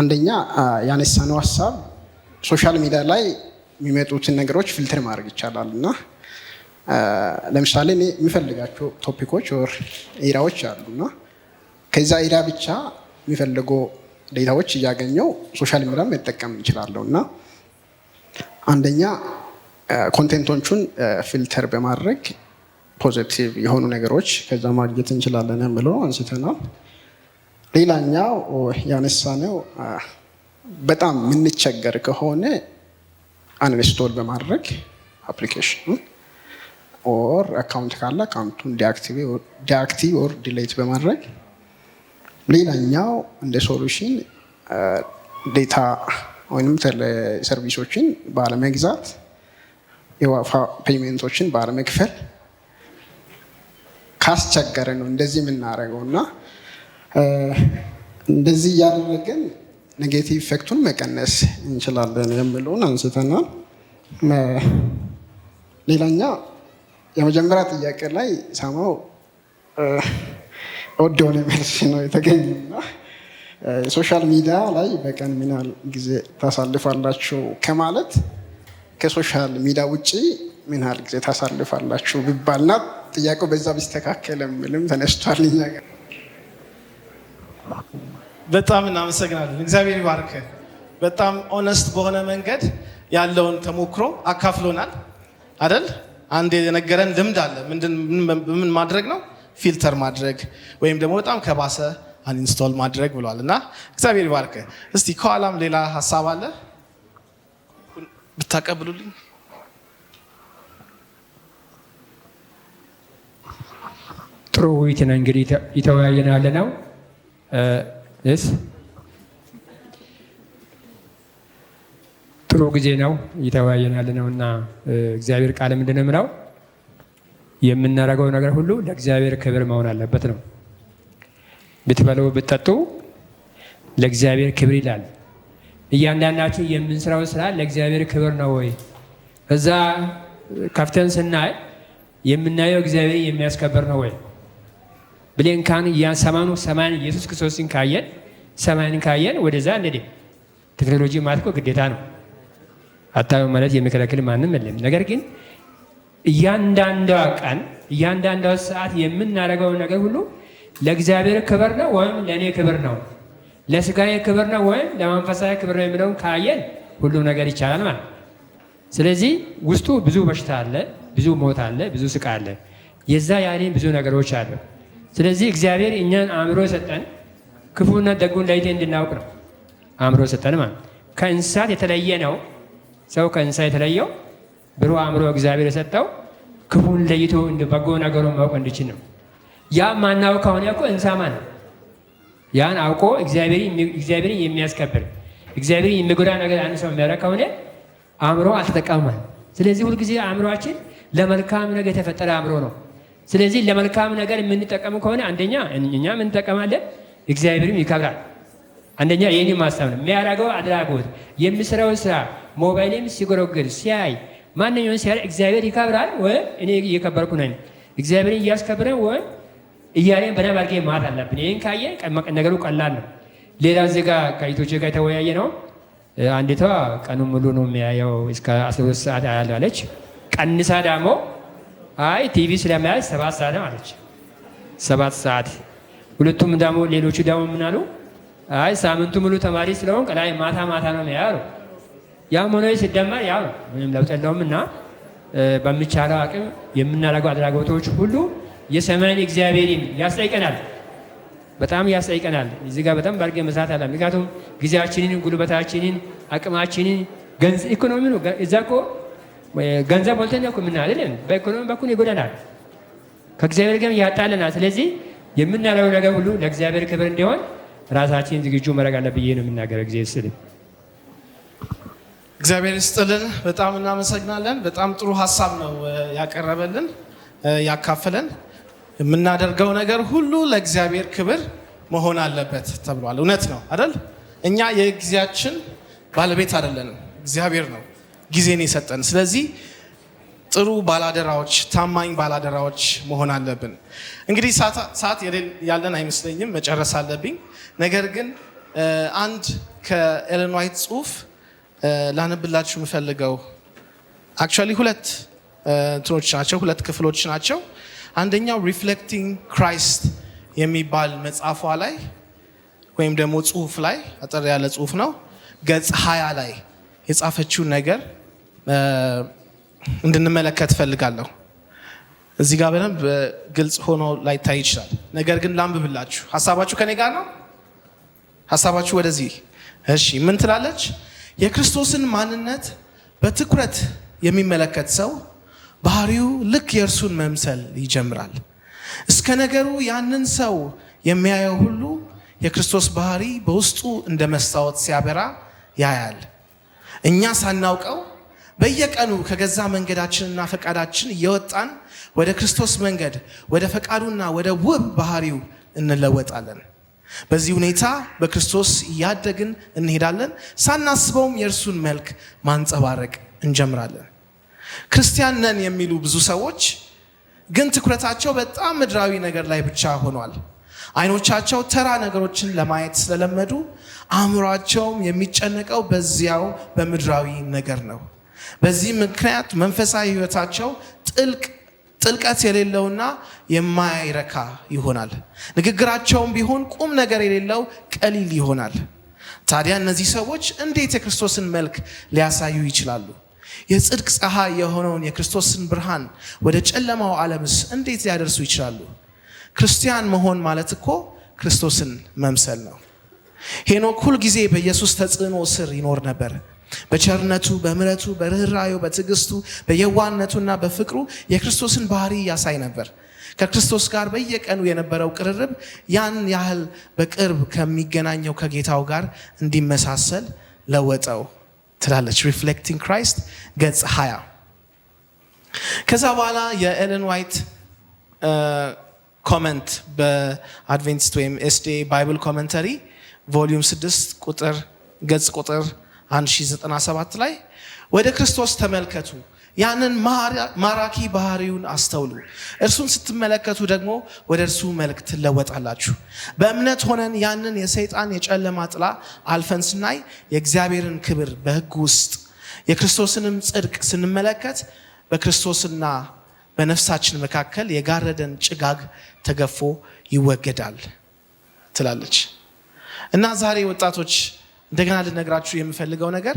[SPEAKER 5] አንደኛ ያነሳነው ሀሳብ ሶሻል ሚዲያ ላይ የሚመጡትን ነገሮች ፊልተር ማድረግ ይቻላል እና ለምሳሌ እኔ የሚፈልጋቸው ቶፒኮች ወር ኢራዎች አሉና ከዛ ኢራ ብቻ የሚፈልገው ዴታዎች እያገኘው ሶሻል ሚዲያ መጠቀም እንችላለሁ እና አንደኛ ኮንቴንቶቹን ፊልተር በማድረግ ፖዚቲቭ የሆኑ ነገሮች ከዛ ማግኘት እንችላለን የሚለው አንስተናል። ሌላኛው ያነሳነው በጣም የምንቸገር ከሆነ አንኢንስቶል በማድረግ አፕሊኬሽኑ ኦር አካውንት ካለ አካውንቱን ዲአክቲቭ ኦር ዲሌት በማድረግ ሌላኛው እንደ ሶሉሽን ዴታ ወይም ሰርቪሶችን ባለመግዛት የዋፋ ፔይመንቶችን ባለመክፈል ካስቸገረ ነው እንደዚህ የምናደርገው እና እንደዚህ እያደረገን ኔጌቲቭ ኢፌክቱን መቀነስ እንችላለን የሚለውን አንስተናል። ሌላኛ የመጀመሪያ ጥያቄ ላይ ሰማው ወደሆነ መልስ ነው የተገኘና ሶሻል ሚዲያ ላይ በቀን ምን ያህል ጊዜ ታሳልፋላችሁ ከማለት ከሶሻል ሚዲያ ውጪ ምን ያህል ጊዜ ታሳልፋላችሁ ቢባልና ጥያቄው በዛ ቢስተካከል የሚልም ተነስቷል።
[SPEAKER 2] በጣም እናመሰግናለን። እግዚአብሔር ይባርክ። በጣም ኦነስት በሆነ መንገድ ያለውን ተሞክሮ አካፍሎናል አይደል? አንድ የነገረን ልምድ አለ። ምን ማድረግ ነው? ፊልተር ማድረግ ወይም ደግሞ በጣም ከባሰ አንኢንስቶል ማድረግ ብሏል እና እግዚአብሔር ይባርክ። እስቲ ከኋላም ሌላ ሀሳብ አለ ብታቀብሉልኝ።
[SPEAKER 6] ጥሩ ውይይት ነው እንግዲህ የተወያየን ያለ ነው። ጥሩ ጊዜ ነው እየተወያየን ያለ ነው እና እግዚአብሔር ቃል ምንድን ነው የምለው የምናደርገው ነገር ሁሉ ለእግዚአብሔር ክብር መሆን አለበት ነው። ብትበሉ ብትጠጡ ለእግዚአብሔር ክብር ይላል። እያንዳንዳችን የምንሰራው ስራ ለእግዚአብሔር ክብር ነው ወይ? እዛ ከፍተን ስናይ የምናየው እግዚአብሔር የሚያስከብር ነው ወይ ብለን ካን ሰማይን ኢየሱስ ክርስቶስን ካየን ሰማይን ካየን ወደዛ እንዴ ቴክኖሎጂ ማለት ግዴታ ነው። አታዩ ማለት የሚከለክል ማንም የለም። ነገር ግን እያንዳንዷ ቀን እያንዳንዷ ሰዓት የምናደርገው ነገር ሁሉ ለእግዚአብሔር ክብር ነው ወይም ለእኔ ክብር ነው፣ ለስጋዬ ክብር ነው ወይም ለመንፈሳዊ ክብር ነው የሚለውን ካየን ሁሉ ነገር ይቻላል ማለት። ስለዚህ ውስጡ ብዙ በሽታ አለ፣ ብዙ ሞት አለ፣ ብዙ ስቃይ አለ፣ የዛ ያኔ ብዙ ነገሮች አሉ። ስለዚህ እግዚአብሔር እኛን አእምሮ ሰጠን፣ ክፉና ደጉን ለይተን እንድናውቅ ነው አእምሮ ሰጠን ማለት። ከእንስሳት የተለየ ነው ሰው። ከእንስሳ የተለየው ብሩህ አእምሮ እግዚአብሔር የሰጠው ክፉን ለይቶ በጎ ነገሩን ማወቅ እንዲችል ነው። ያ ማናውቅ ከሆነ እኮ እንስሳ ነው። ያን አውቆ እግዚአብሔርን የሚያስከብር እግዚአብሔርን የሚጎዳ ነገር አንድ ሰው የሚያደርግ ከሆነ አእምሮ አልተጠቀመም። ስለዚህ ሁልጊዜ አእምሮአችን ለመልካም ነገር የተፈጠረ አእምሮ ነው። ስለዚህ ለመልካም ነገር የምንጠቀም ከሆነ አንደኛ እኛም እንጠቀማለን፣ እግዚአብሔርም ይከብራል። አንደኛ ይህን ማሰብ ነው። የሚያደርገው አድራጎት የሚሰራው ስራ ሞባይልም ሲጎረግር ሲያይ ማንኛውን ሲያደርግ እግዚአብሔር ይከብራል ወይ እኔ እየከበርኩ ነኝ እግዚአብሔርን እያስከብረን ወይ እያለን በደንብ አድርገን ማት አለብን። ይህን ካየ ነገሩ ቀላል ነው። ሌላ ዜጋ ከይቶቼ ጋር የተወያየ ነው። አንዲቷ ቀኑን ሙሉ ነው የሚያየው እስከ 12 ሰዓት ያያል አለች። ቀንሳ ደግሞ አይ ቲቪ ስለማያይ 7 ሰዓት ነው አለች። 7 ሰዓት። ሁለቱም ደግሞ ሌሎቹ ደግሞ ምን አሉ? አይ ሳምንቱ ሙሉ ተማሪ ስለሆን ቀላይ ማታ ማታ ነው የሚያየው። ያም ሆኖ ሲደመር ያው ምንም ለውጥ የለውም እና በሚቻለው አቅም የምናደርገው አድራጎቶች ሁሉ የሰማይን እግዚአብሔርን ያስጠይቀናል፣ በጣም ያስጠይቀናል። እዚህ ጋር በጣም ባርገ መስራት አለ። ምክንያቱም ጊዜያችንን፣ ጉልበታችንን፣ አቅማችንን ኢኮኖሚ ነው። እዛ እኮ ገንዘብ ወልተን እኮ ምን አይደለም በኢኮኖሚ በኩል ይጎዳናል፣ ከእግዚአብሔር ጋር ያጣለናል። ስለዚህ የምናደርገው ነገር ሁሉ ለእግዚአብሔር ክብር እንዲሆን ራሳችን ዝግጁ ማድረግ አለብን ብዬ ነው የምናገረው። ጊዜ ስል
[SPEAKER 2] እግዚአብሔር ይስጥልን። በጣም እናመሰግናለን። በጣም ጥሩ ሀሳብ ነው ያቀረበልን ያካፈለን። የምናደርገው ነገር ሁሉ ለእግዚአብሔር ክብር መሆን አለበት ተብሏል። እውነት ነው አይደል? እኛ የጊዜያችን ባለቤት አይደለንም፣ እግዚአብሔር ነው ጊዜን የሰጠን። ስለዚህ ጥሩ ባላደራዎች፣ ታማኝ ባላደራዎች መሆን አለብን። እንግዲህ ሰዓት ያለን አይመስለኝም፣ መጨረስ አለብኝ። ነገር ግን አንድ ከኤለን ዋይት ጽሁፍ ላነብላችሁ የምፈልገው አክቹዋሊ ሁለት እንትኖች ናቸው፣ ሁለት ክፍሎች ናቸው። አንደኛው ሪፍሌክቲንግ ክራይስት የሚባል መጽሐፏ ላይ ወይም ደግሞ ጽሁፍ ላይ አጠር ያለ ጽሁፍ ነው። ገጽ 20 ላይ የጻፈችውን ነገር እንድንመለከት ፈልጋለሁ። እዚህ ጋር በደንብ ግልጽ ሆኖ ላይታይ ይችላል። ነገር ግን ላንብብላችሁ። ሀሳባችሁ ከኔ ጋር ነው? ሀሳባችሁ ወደዚህ። እሺ፣ ምን ትላለች? የክርስቶስን ማንነት በትኩረት የሚመለከት ሰው ባህሪው ልክ የእርሱን መምሰል ይጀምራል። እስከ ነገሩ ያንን ሰው የሚያየው ሁሉ የክርስቶስ ባህሪ በውስጡ እንደ መስታወት ሲያበራ ያያል። እኛ ሳናውቀው በየቀኑ ከገዛ መንገዳችንና ፈቃዳችን እየወጣን ወደ ክርስቶስ መንገድ፣ ወደ ፈቃዱና ወደ ውብ ባህሪው እንለወጣለን። በዚህ ሁኔታ በክርስቶስ እያደግን እንሄዳለን። ሳናስበውም የእርሱን መልክ ማንጸባረቅ እንጀምራለን። ክርስቲያን ነን የሚሉ ብዙ ሰዎች ግን ትኩረታቸው በጣም ምድራዊ ነገር ላይ ብቻ ሆኗል። አይኖቻቸው ተራ ነገሮችን ለማየት ስለለመዱ አእምሯቸውም የሚጨነቀው በዚያው በምድራዊ ነገር ነው። በዚህ ምክንያት መንፈሳዊ ሕይወታቸው ጥልቀት የሌለውና የማይረካ ይሆናል። ንግግራቸውም ቢሆን ቁም ነገር የሌለው ቀሊል ይሆናል። ታዲያ እነዚህ ሰዎች እንዴት የክርስቶስን መልክ ሊያሳዩ ይችላሉ? የጽድቅ ፀሐይ የሆነውን የክርስቶስን ብርሃን ወደ ጨለማው ዓለምስ እንዴት ሊያደርሱ ይችላሉ? ክርስቲያን መሆን ማለት እኮ ክርስቶስን መምሰል ነው። ሄኖክ ሁል ጊዜ በኢየሱስ ተጽዕኖ ስር ይኖር ነበር። በቸርነቱ፣ በምሕረቱ፣ በርኅራኄው፣ በትዕግስቱ፣ በየዋህነቱና በፍቅሩ የክርስቶስን ባህሪ ያሳይ ነበር። ከክርስቶስ ጋር በየቀኑ የነበረው ቅርርብ ያን ያህል በቅርብ ከሚገናኘው ከጌታው ጋር እንዲመሳሰል ለወጠው ትላለች ሪፍሌክቲንግ ክራይስት ገጽ 20። ከዛ በኋላ የኤለን ዋይት ኮመንት በአድቬንቲስት ወይም ኤስዲኤ ባይብል ኮመንተሪ ቮሊዩም 6 ገጽ ቁጥር 1097 ላይ ወደ ክርስቶስ ተመልከቱ፣ ያንን ማራኪ ባህሪውን አስተውሉ፣ እርሱን ስትመለከቱ ደግሞ ወደ እርሱ መልክ ትለወጣላችሁ። በእምነት ሆነን ያንን የሰይጣን የጨለማ ጥላ አልፈን ስናይ የእግዚአብሔርን ክብር በሕግ ውስጥ የክርስቶስንም ጽድቅ ስንመለከት በክርስቶስና በነፍሳችን መካከል የጋረደን ጭጋግ ተገፎ ይወገዳል ትላለች። እና ዛሬ ወጣቶች እንደገና ልነግራችሁ የምፈልገው ነገር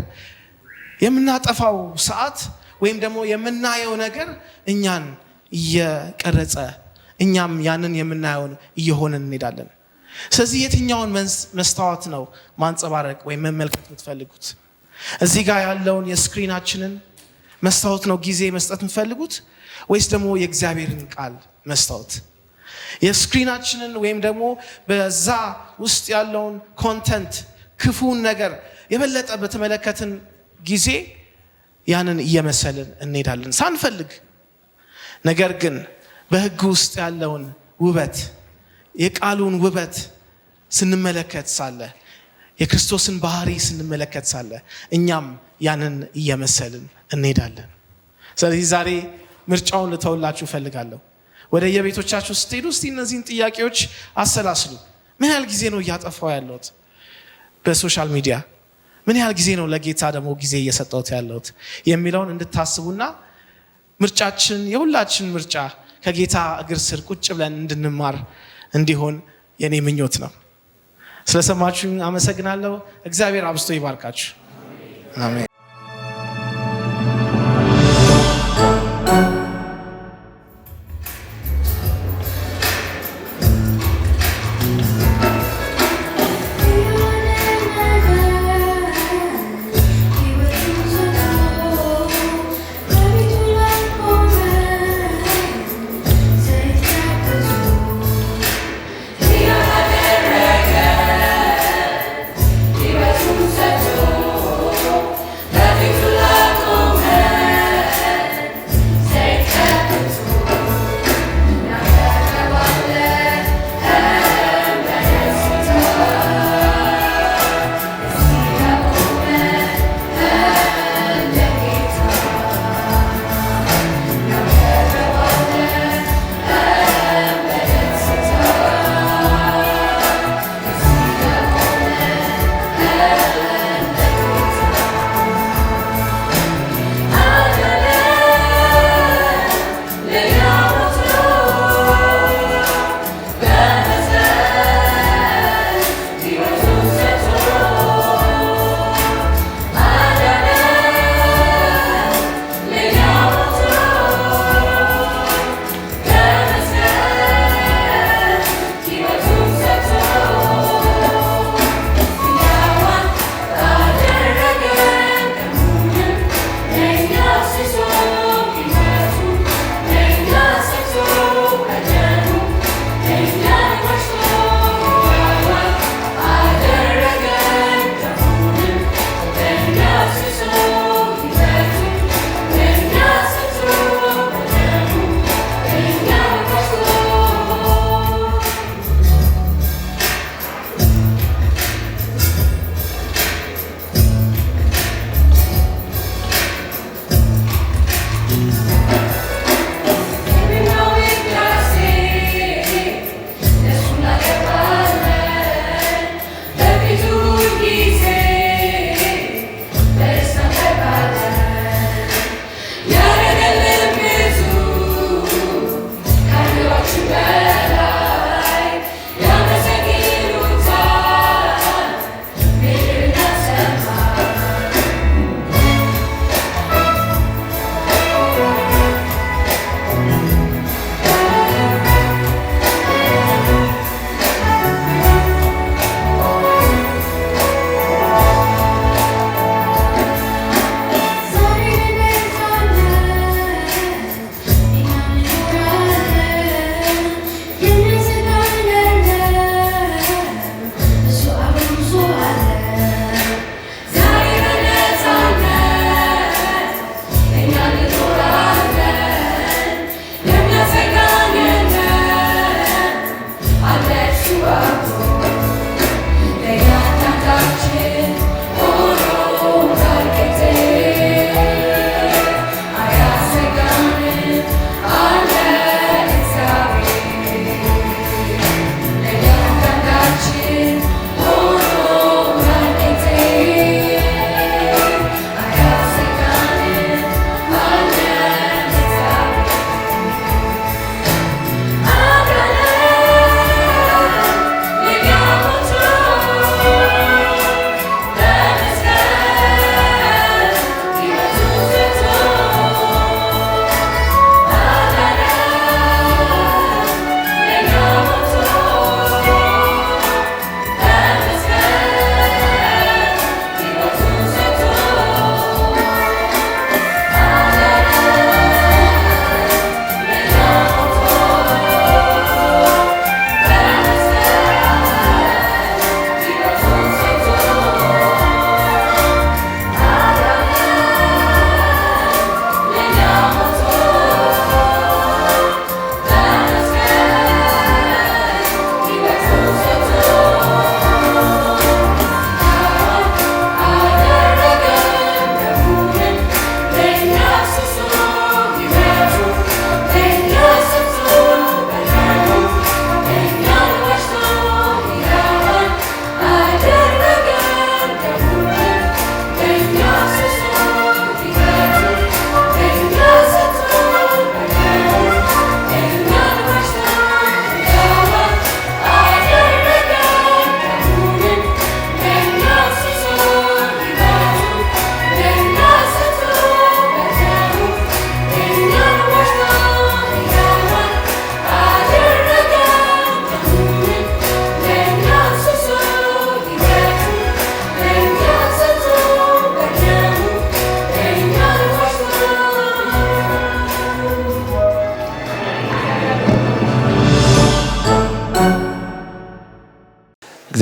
[SPEAKER 2] የምናጠፋው ሰዓት ወይም ደግሞ የምናየው ነገር እኛን እየቀረጸ እኛም ያንን የምናየውን እየሆንን እንሄዳለን። ስለዚህ የትኛውን መስታወት ነው ማንጸባረቅ ወይም መመልከት የምትፈልጉት? እዚህ ጋር ያለውን የስክሪናችንን መስታወት ነው ጊዜ መስጠት የምትፈልጉት ወይስ ደግሞ የእግዚአብሔርን ቃል መስታወት? የስክሪናችንን ወይም ደግሞ በዛ ውስጥ ያለውን ኮንተንት ክፉን ነገር የበለጠ በተመለከትን ጊዜ ያንን እየመሰልን እንሄዳለን ሳንፈልግ። ነገር ግን በሕግ ውስጥ ያለውን ውበት የቃሉን ውበት ስንመለከት ሳለ የክርስቶስን ባህሪ ስንመለከት ሳለ እኛም ያንን እየመሰልን እንሄዳለን። ስለዚህ ዛሬ ምርጫውን ልተውላችሁ እፈልጋለሁ። ወደ የቤቶቻችሁ ስትሄዱ እስቲ እነዚህን ጥያቄዎች አሰላስሉ። ምን ያህል ጊዜ ነው እያጠፋው ያለሁት በሶሻል ሚዲያ? ምን ያህል ጊዜ ነው ለጌታ ደግሞ ጊዜ እየሰጠሁት ያለሁት የሚለውን እንድታስቡና ምርጫችን የሁላችን ምርጫ ከጌታ እግር ስር ቁጭ ብለን እንድንማር እንዲሆን የኔ ምኞት ነው። ስለሰማችሁኝ አመሰግናለሁ። እግዚአብሔር አብዝቶ ይባርካችሁ። አሜን።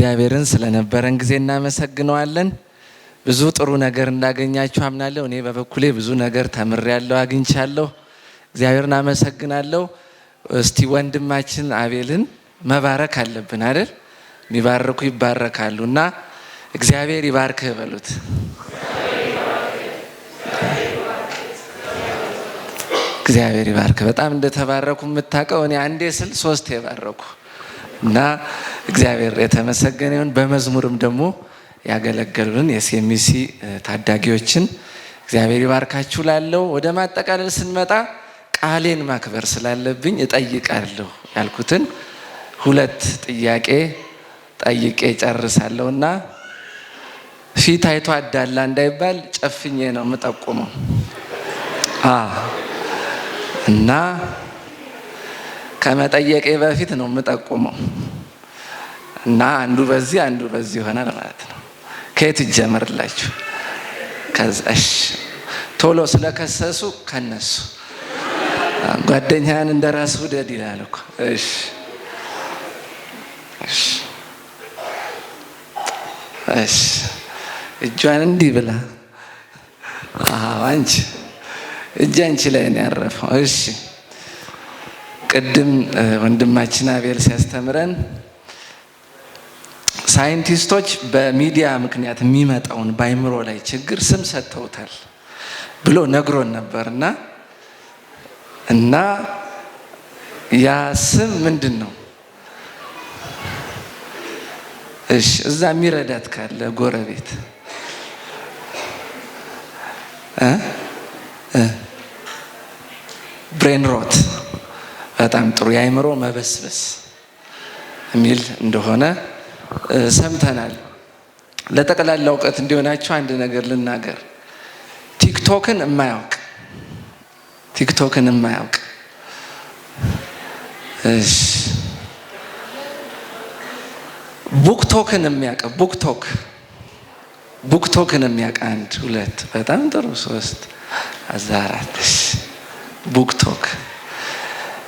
[SPEAKER 1] እግዚአብሔርን ስለነበረን ጊዜ እናመሰግነዋለን። ብዙ ጥሩ ነገር እንዳገኛችሁ አምናለሁ። እኔ በበኩሌ ብዙ ነገር ተምሬያለሁ፣ አግኝቻለሁ። እግዚአብሔርን አመሰግናለሁ። እስቲ ወንድማችን አቤልን መባረክ አለብን አይደል? የሚባርኩ ይባረካሉ እና እግዚአብሔር ይባርክህ በሉት። እግዚአብሔር ይባርክ። በጣም እንደተባረኩ የምታውቀው እኔ አንዴ ስል 3 የባረኩ እና እግዚአብሔር የተመሰገነ ይሁን። በመዝሙርም ደግሞ ያገለገሉን የሲኤምሲ ታዳጊዎችን እግዚአብሔር ይባርካችሁ ላለው። ወደ ማጠቃለል ስንመጣ ቃሌን ማክበር ስላለብኝ እጠይቃለሁ ያልኩትን 2 ጥያቄ ጠይቄ ጨርሳለሁ እና ፊት አይቶ አዳላ እንዳይባል ጨፍኜ ነው የምጠቁመው እና ከመጠየቄ በፊት ነው የምጠቁመው እና አንዱ በዚህ ይሆናል ማለት ነው። ከየት ይጀምርላችሁ? ከዛሽ ቶሎ ስለከሰሱ ከነሱ ጓደኛህን እንደራስ ውደድ ይላል እኮ። እሺ እጇን እንዲህ ብላ አንቺ እጃንቺ ላይ ነው ያረፈው። እሺ ቅድም ወንድማችን አቤል ሲያስተምረን ሳይንቲስቶች በሚዲያ ምክንያት የሚመጣውን በአይምሮ ላይ ችግር ስም ሰጥተውታል ብሎ ነግሮን ነበርና እና ያ ስም ምንድን ነው? እሺ እዛ የሚረዳት ካለ ጎረቤት ብሬን ሮት በጣም ጥሩ የአይምሮ መበስበስ የሚል እንደሆነ ሰምተናል። ለጠቅላላ እውቀት እንዲሆናቸው አንድ ነገር ልናገር። ቲክቶክን የማያውቅ ቡክቶክን የሚያውቅ ቡክቶክን የሚያውቅ 1 2 በጣም ጥሩ 3 4 ቡክቶክ።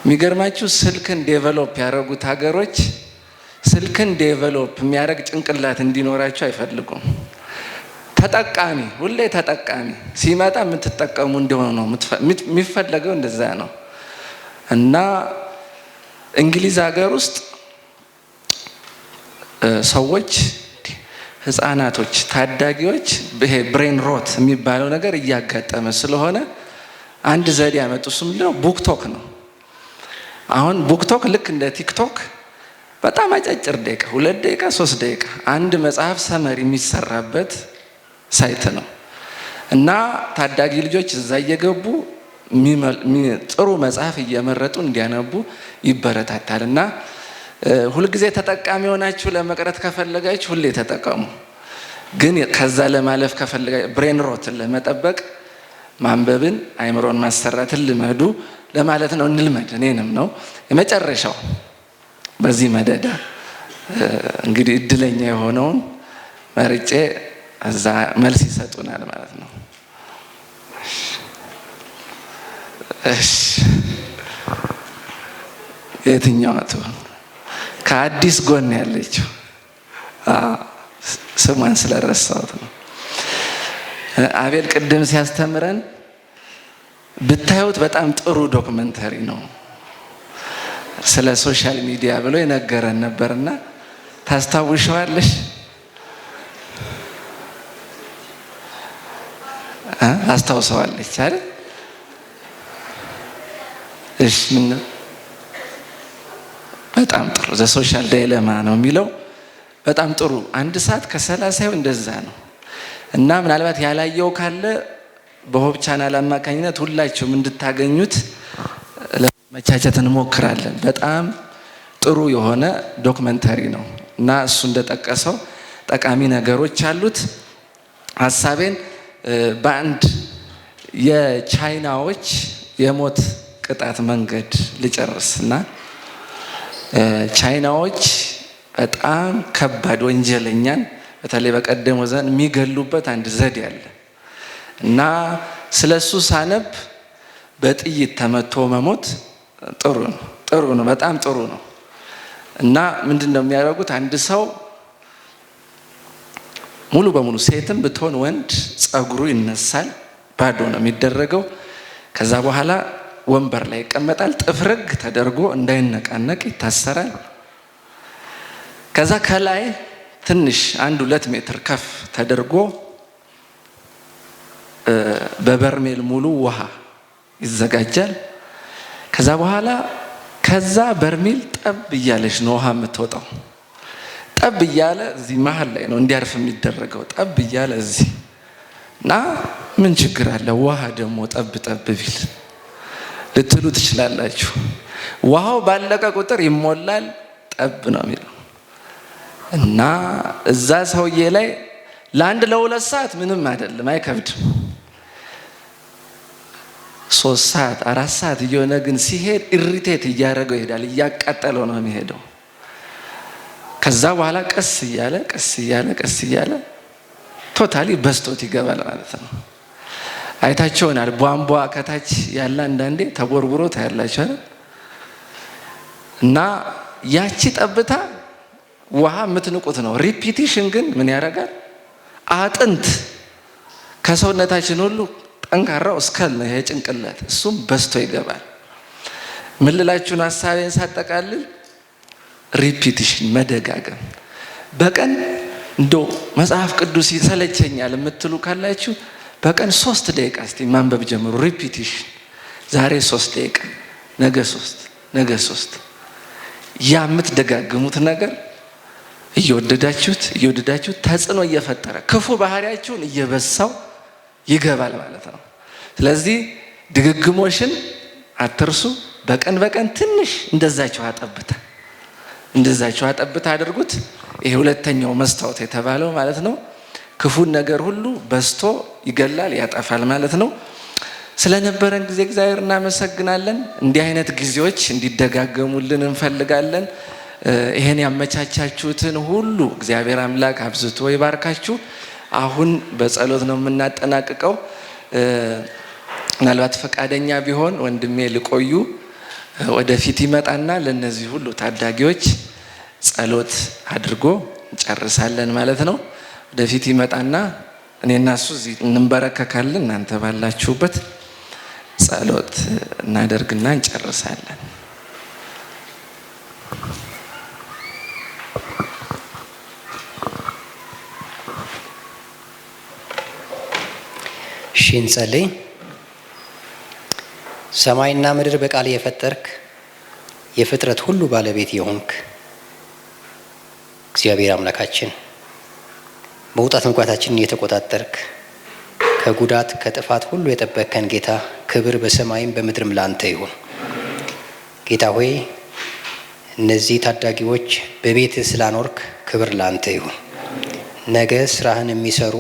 [SPEAKER 1] የሚገርማችሁ ስልክን ዴቨሎፕ ያደረጉት ሀገሮች ስልክን ዴቨሎፕ የሚያደርግ ጭንቅላት እንዲኖራቸው አይፈልጉም። ሁሌ ተጠቃሚ ሲመጣ የምትጠቀሙ እንደሆነ ነው የሚፈለገው። እንደዛ ነው እና እንግሊዝ ሀገር ውስጥ ሰዎች፣ ህፃናቶች፣ ታዳጊዎች ይሄ ብሬን ሮት የሚባለው ነገር እያጋጠመ ስለሆነ አንድ ዘዴ ያመጡ። እሱ ምንድነው? ቡክቶክ ነው። አሁን ቡክቶክ ልክ እንደ ቲክቶክ በጣም አጫጭር ደቂቃ 2 ደቂቃ 3 ደቂቃ አንድ መጽሐፍ ሰመሪ የሚሰራበት ሳይት ነው እና ታዳጊ ልጆች እዛ እየገቡ ጥሩ መጽሐፍ እየመረጡ እንዲያነቡ ይበረታታል። እና ሁልጊዜ ተጠቃሚ ሆናችሁ ለመቅረት ከፈለጋችሁ ሁሌ ተጠቀሙ። ግን ከዛ ለማለፍ ከፈለጋችሁ ብሬን ሮትን ለመጠበቅ ማንበብን፣ አይምሮን ማሰራትን ልመዱ ለማለት ነው። እንልመድ። እኔንም ነው የመጨረሻው በዚህ መደዳ እንግዲህ እድለኛ የሆነውን መርጬ እዛ መልስ ይሰጡናል ማለት ነው። እሺ የትኛዋ ትሆን? ከአዲስ ጎን ያለችው ስሟን ስለረሳሁት ነው። አቤል ቅድም ሲያስተምረን ብታዩት በጣም ጥሩ ዶክመንተሪ ነው ስለ ሶሻል ሚዲያ ብሎ የነገረን ነበርና ታስታውሻለሽ? አስታውሰዋለች አይደል? እሺ ምን በጣም ጥሩ ዘ ሶሻል ዳይለማ ነው የሚለው። በጣም ጥሩ 1 ሰዓት ከ30 እንደዛ ነው። እና ምናልባት ያላየው ካለ በሆብ ቻናል አማካኝነት ሁላችሁም እንድታገኙት ለመቻቸት እንሞክራለን። በጣም ጥሩ የሆነ ዶክመንተሪ ነው እና እሱ እንደጠቀሰው ጠቃሚ ነገሮች አሉት። ሀሳቤን በአንድ የቻይናዎች የሞት ቅጣት መንገድ ልጨርስ እና ቻይናዎች በጣም ከባድ ወንጀለኛን በተለይ በቀደመው ዘመን የሚገሉበት አንድ ዘዴ አለ እና ስለሱ ሳነብ በጥይት ተመቶ መሞት ጥሩ ነው፣ በጣም ጥሩ ነው። እና ምንድን ነው የሚያደርጉት? አንድ ሰው ሙሉ በሙሉ ሴትም ብትሆን ወንድ ጸጉሩ ይነሳል፣ ባዶ ነው የሚደረገው። ከዛ በኋላ ወንበር ላይ ይቀመጣል፣ ጥፍርግ ተደርጎ እንዳይነቃነቅ ይታሰራል። ከዛ ከላይ ትንሽ 1-2 ሜትር ከፍ ተደርጎ በበርሜል ሙሉ ውሃ ይዘጋጃል። ከዛ በኋላ ከዛ በርሜል ጠብ እያለች ነው ውሃ የምትወጣው። ጠብ እያለ እዚህ መሀል ላይ ነው እንዲያርፍ የሚደረገው። ጠብ እያለ እዚህ እና ምን ችግር አለ ውሃ ደግሞ ጠብ ጠብ ቢል ልትሉ ትችላላችሁ። ውሃው ባለቀ ቁጥር ይሞላል፣ ጠብ ነው የሚለው እና እዛ ሰውዬ ላይ ለ1-2 ሰዓት ምንም አይደለም፣ አይከብድም። 3 ሰዓት 4 ሰዓት እየሆነ ግን ሲሄድ ኢሪቴት እያደረገው ይሄዳል፣ እያቃጠለው ነው የሚሄደው። ከዛ በኋላ ቀስ እያለ ቶታሊ በስቶት ይገባል ማለት ነው። አይታችሁ ይሆናል ቧንቧ ከታች ያለ አንዳንዴ ተቦርቡሮ ታያላችሁ አይደል? እና ያቺ ጠብታ ውሃ የምትንቁት ነው። ሪፒቲሽን ግን ምን ያደርጋል? አጥንት ከሰውነታችን ሁሉ ጠንካራው እስከል ነው ይሄ ጭንቅላት፣ እሱም በስቶ ይገባል። ምን ልላችሁን ሀሳቤን ሳጠቃልል ሪፒቲሽን መደጋገም በቀን እንደው መጽሐፍ ቅዱስ ይሰለቸኛል የምትሉ ካላችሁ በቀን 3 ደቂቃ እስቲ ማንበብ ጀምሩ። ሪፒቲሽን ዛሬ 3 ደቂቃ፣ ነገ 3 ያ የምትደጋግሙት ነገር እየወደዳችሁት ተጽዕኖ እየፈጠረ ክፉ ባህሪያችሁን እየበሳው ይገባል ማለት ነው። ስለዚህ ድግግሞሽን አትርሱ። በቀን ትንሽ እንደዛችሁ አጠብታ አድርጉት። ይሄ ሁለተኛው መስታወት የተባለው ማለት ነው። ክፉን ነገር ሁሉ በስቶ ይገላል፣ ያጠፋል ማለት ነው። ስለነበረን ጊዜ እግዚአብሔር እናመሰግናለን። እንዲህ አይነት ጊዜዎች እንዲደጋገሙልን እንፈልጋለን። ይሄን ያመቻቻችሁትን ሁሉ እግዚአብሔር አምላክ አብዝቶ ይባርካችሁ። አሁን በጸሎት ነው የምናጠናቅቀው። ምናልባት ፈቃደኛ ቢሆን ወንድሜ ልቆዩ ወደፊት ይመጣና ለነዚህ ሁሉ ታዳጊዎች ጸሎት አድርጎ እንጨርሳለን ማለት ነው። ወደፊት ይመጣና እኔና እሱ እዚህ እንበረከካለን። እናንተ ባላችሁበት ጸሎት እናደርግና እንጨርሳለን።
[SPEAKER 7] እሺ እንጸልይ። ሰማይና ምድር በቃል የፈጠርክ የፍጥረት ሁሉ ባለቤት የሆንክ እግዚአብሔር አምላካችን መውጣት መግባታችንን እየተቆጣጠርክ ከጉዳት ከጥፋት ሁሉ የጠበቅከን ጌታ ክብር በሰማይም በምድርም ላንተ ይሁን። ጌታ ሆይ እነዚህ ታዳጊዎች በቤትህ ስላኖርክ ክብር ላንተ ይሁን። ነገ ስራህን የሚሰሩ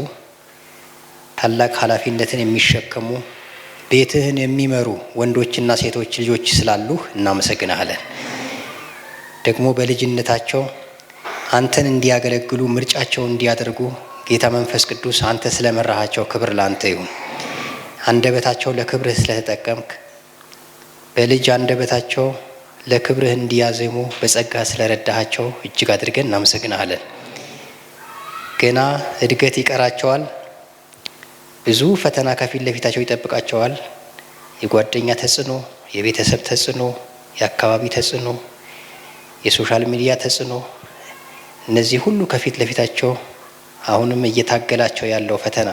[SPEAKER 7] ታላቅ ኃላፊነትን የሚሸከሙ ቤትህን የሚመሩ ወንዶችና ሴቶች ልጆች ስላሉህ እናመሰግናለን። ደግሞ በልጅነታቸው አንተን እንዲያገለግሉ ምርጫቸው እንዲያደርጉ ጌታ መንፈስ ቅዱስ አንተ ስለመራሃቸው ክብር ላንተ ይሁን። አንደበታቸው ለክብርህ ስለተጠቀምክ በልጅ አንደበታቸው ለክብርህ እንዲያዜሙ በጸጋ ስለረዳሃቸው እጅግ አድርገን እናመሰግናለን። ገና እድገት ይቀራቸዋል። ብዙ ፈተና ከፊት ለፊታቸው ይጠብቃቸዋል። የጓደኛ ተጽዕኖ፣ የቤተሰብ ተጽዕኖ፣ የአካባቢ ተጽዕኖ፣ የሶሻል ሚዲያ ተጽዕኖ፣ እነዚህ ሁሉ ከፊት ለፊታቸው አሁንም እየታገላቸው ያለው ፈተና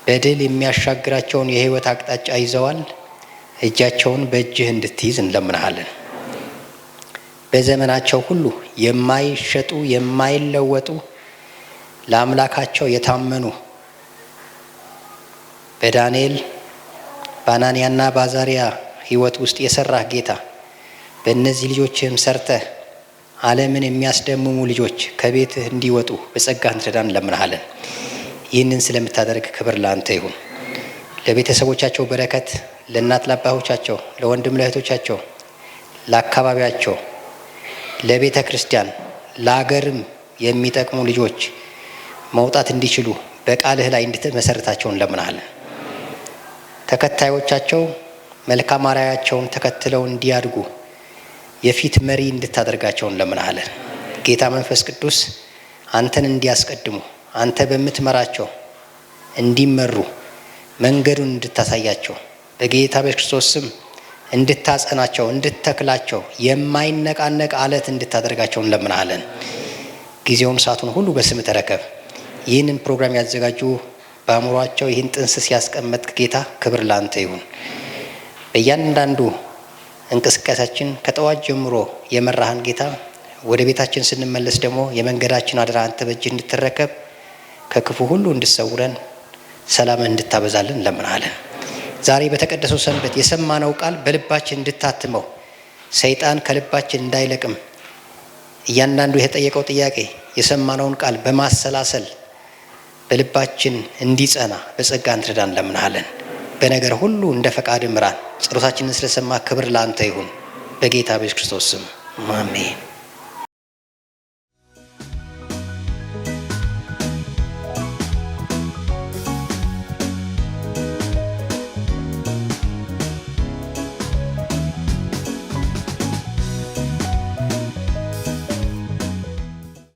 [SPEAKER 7] በድል የሚያሻግራቸውን የህይወት አቅጣጫ ይዘዋል። እጃቸውን በእጅህ እንድትይዝ እንለምንሃለን። በዘመናቸው ሁሉ የማይሸጡ የማይለወጡ ለአምላካቸው የታመኑ በዳንኤል በአናንያና በአዛሪያ ህይወት ውስጥ የሰራህ ጌታ በእነዚህ ልጆችህም ሰርተህ ዓለምን የሚያስደምሙ ልጆች ከቤትህ እንዲወጡ በጸጋ እንድትረዳን እንለምንሃለን። ይህንን ስለምታደርግ ክብር ለአንተ ይሁን። ለቤተሰቦቻቸው በረከት፣ ለእናት ለአባቶቻቸው፣ ለወንድም ለእህቶቻቸው፣ ለአካባቢያቸው፣ ለቤተ ክርስቲያን፣ ለአገርም የሚጠቅሙ ልጆች መውጣት እንዲችሉ በቃልህ ላይ እንድትመሰርታቸው እንለምንሃለን። ተከታዮቻቸው መልካም አርአያቸውን ተከትለው እንዲያድጉ የፊት መሪ እንድታደርጋቸው እንለምንሃለን። ጌታ መንፈስ ቅዱስ አንተን እንዲያስቀድሙ አንተ በምትመራቸው እንዲመሩ መንገዱን እንድታሳያቸው በጌታ በክርስቶስ ስም እንድታጸናቸው፣ እንድትተክላቸው የማይነቃነቅ አለት እንድታደርጋቸው እንለምናለን። ጊዜውን ሰዓቱን ሁሉ በስም ተረከብ። ይህንን ፕሮግራም ያዘጋጁ በአእምሯቸው ይህን ጥንስስ ያስቀመጥክ ጌታ ክብር ላንተ ይሁን። በእያንዳንዱ እንቅስቃሴያችን ከጠዋት ጀምሮ የመራህን ጌታ ወደ ቤታችን ስንመለስ ደግሞ የመንገዳችን አደራ አንተ በእጅ እንድትረከብ ከክፉ ሁሉ እንድትሰውረን ሰላምን እንድታበዛልን እንለምናለን። ዛሬ በተቀደሰው ሰንበት የሰማነው ቃል በልባችን እንድታትመው ሰይጣን ከልባችን እንዳይለቅም እያንዳንዱ የተጠየቀው ጥያቄ የሰማነውን ቃል በማሰላሰል በልባችን እንዲጸና በጸጋ እንድትረዳን እንለምናለን። በነገር ሁሉ እንደ ፈቃድ ምራን። ጸሎታችንን ስለሰማ ክብር ለአንተ ይሁን። በጌታ በኢየሱስ ክርስቶስ ስም አሜን።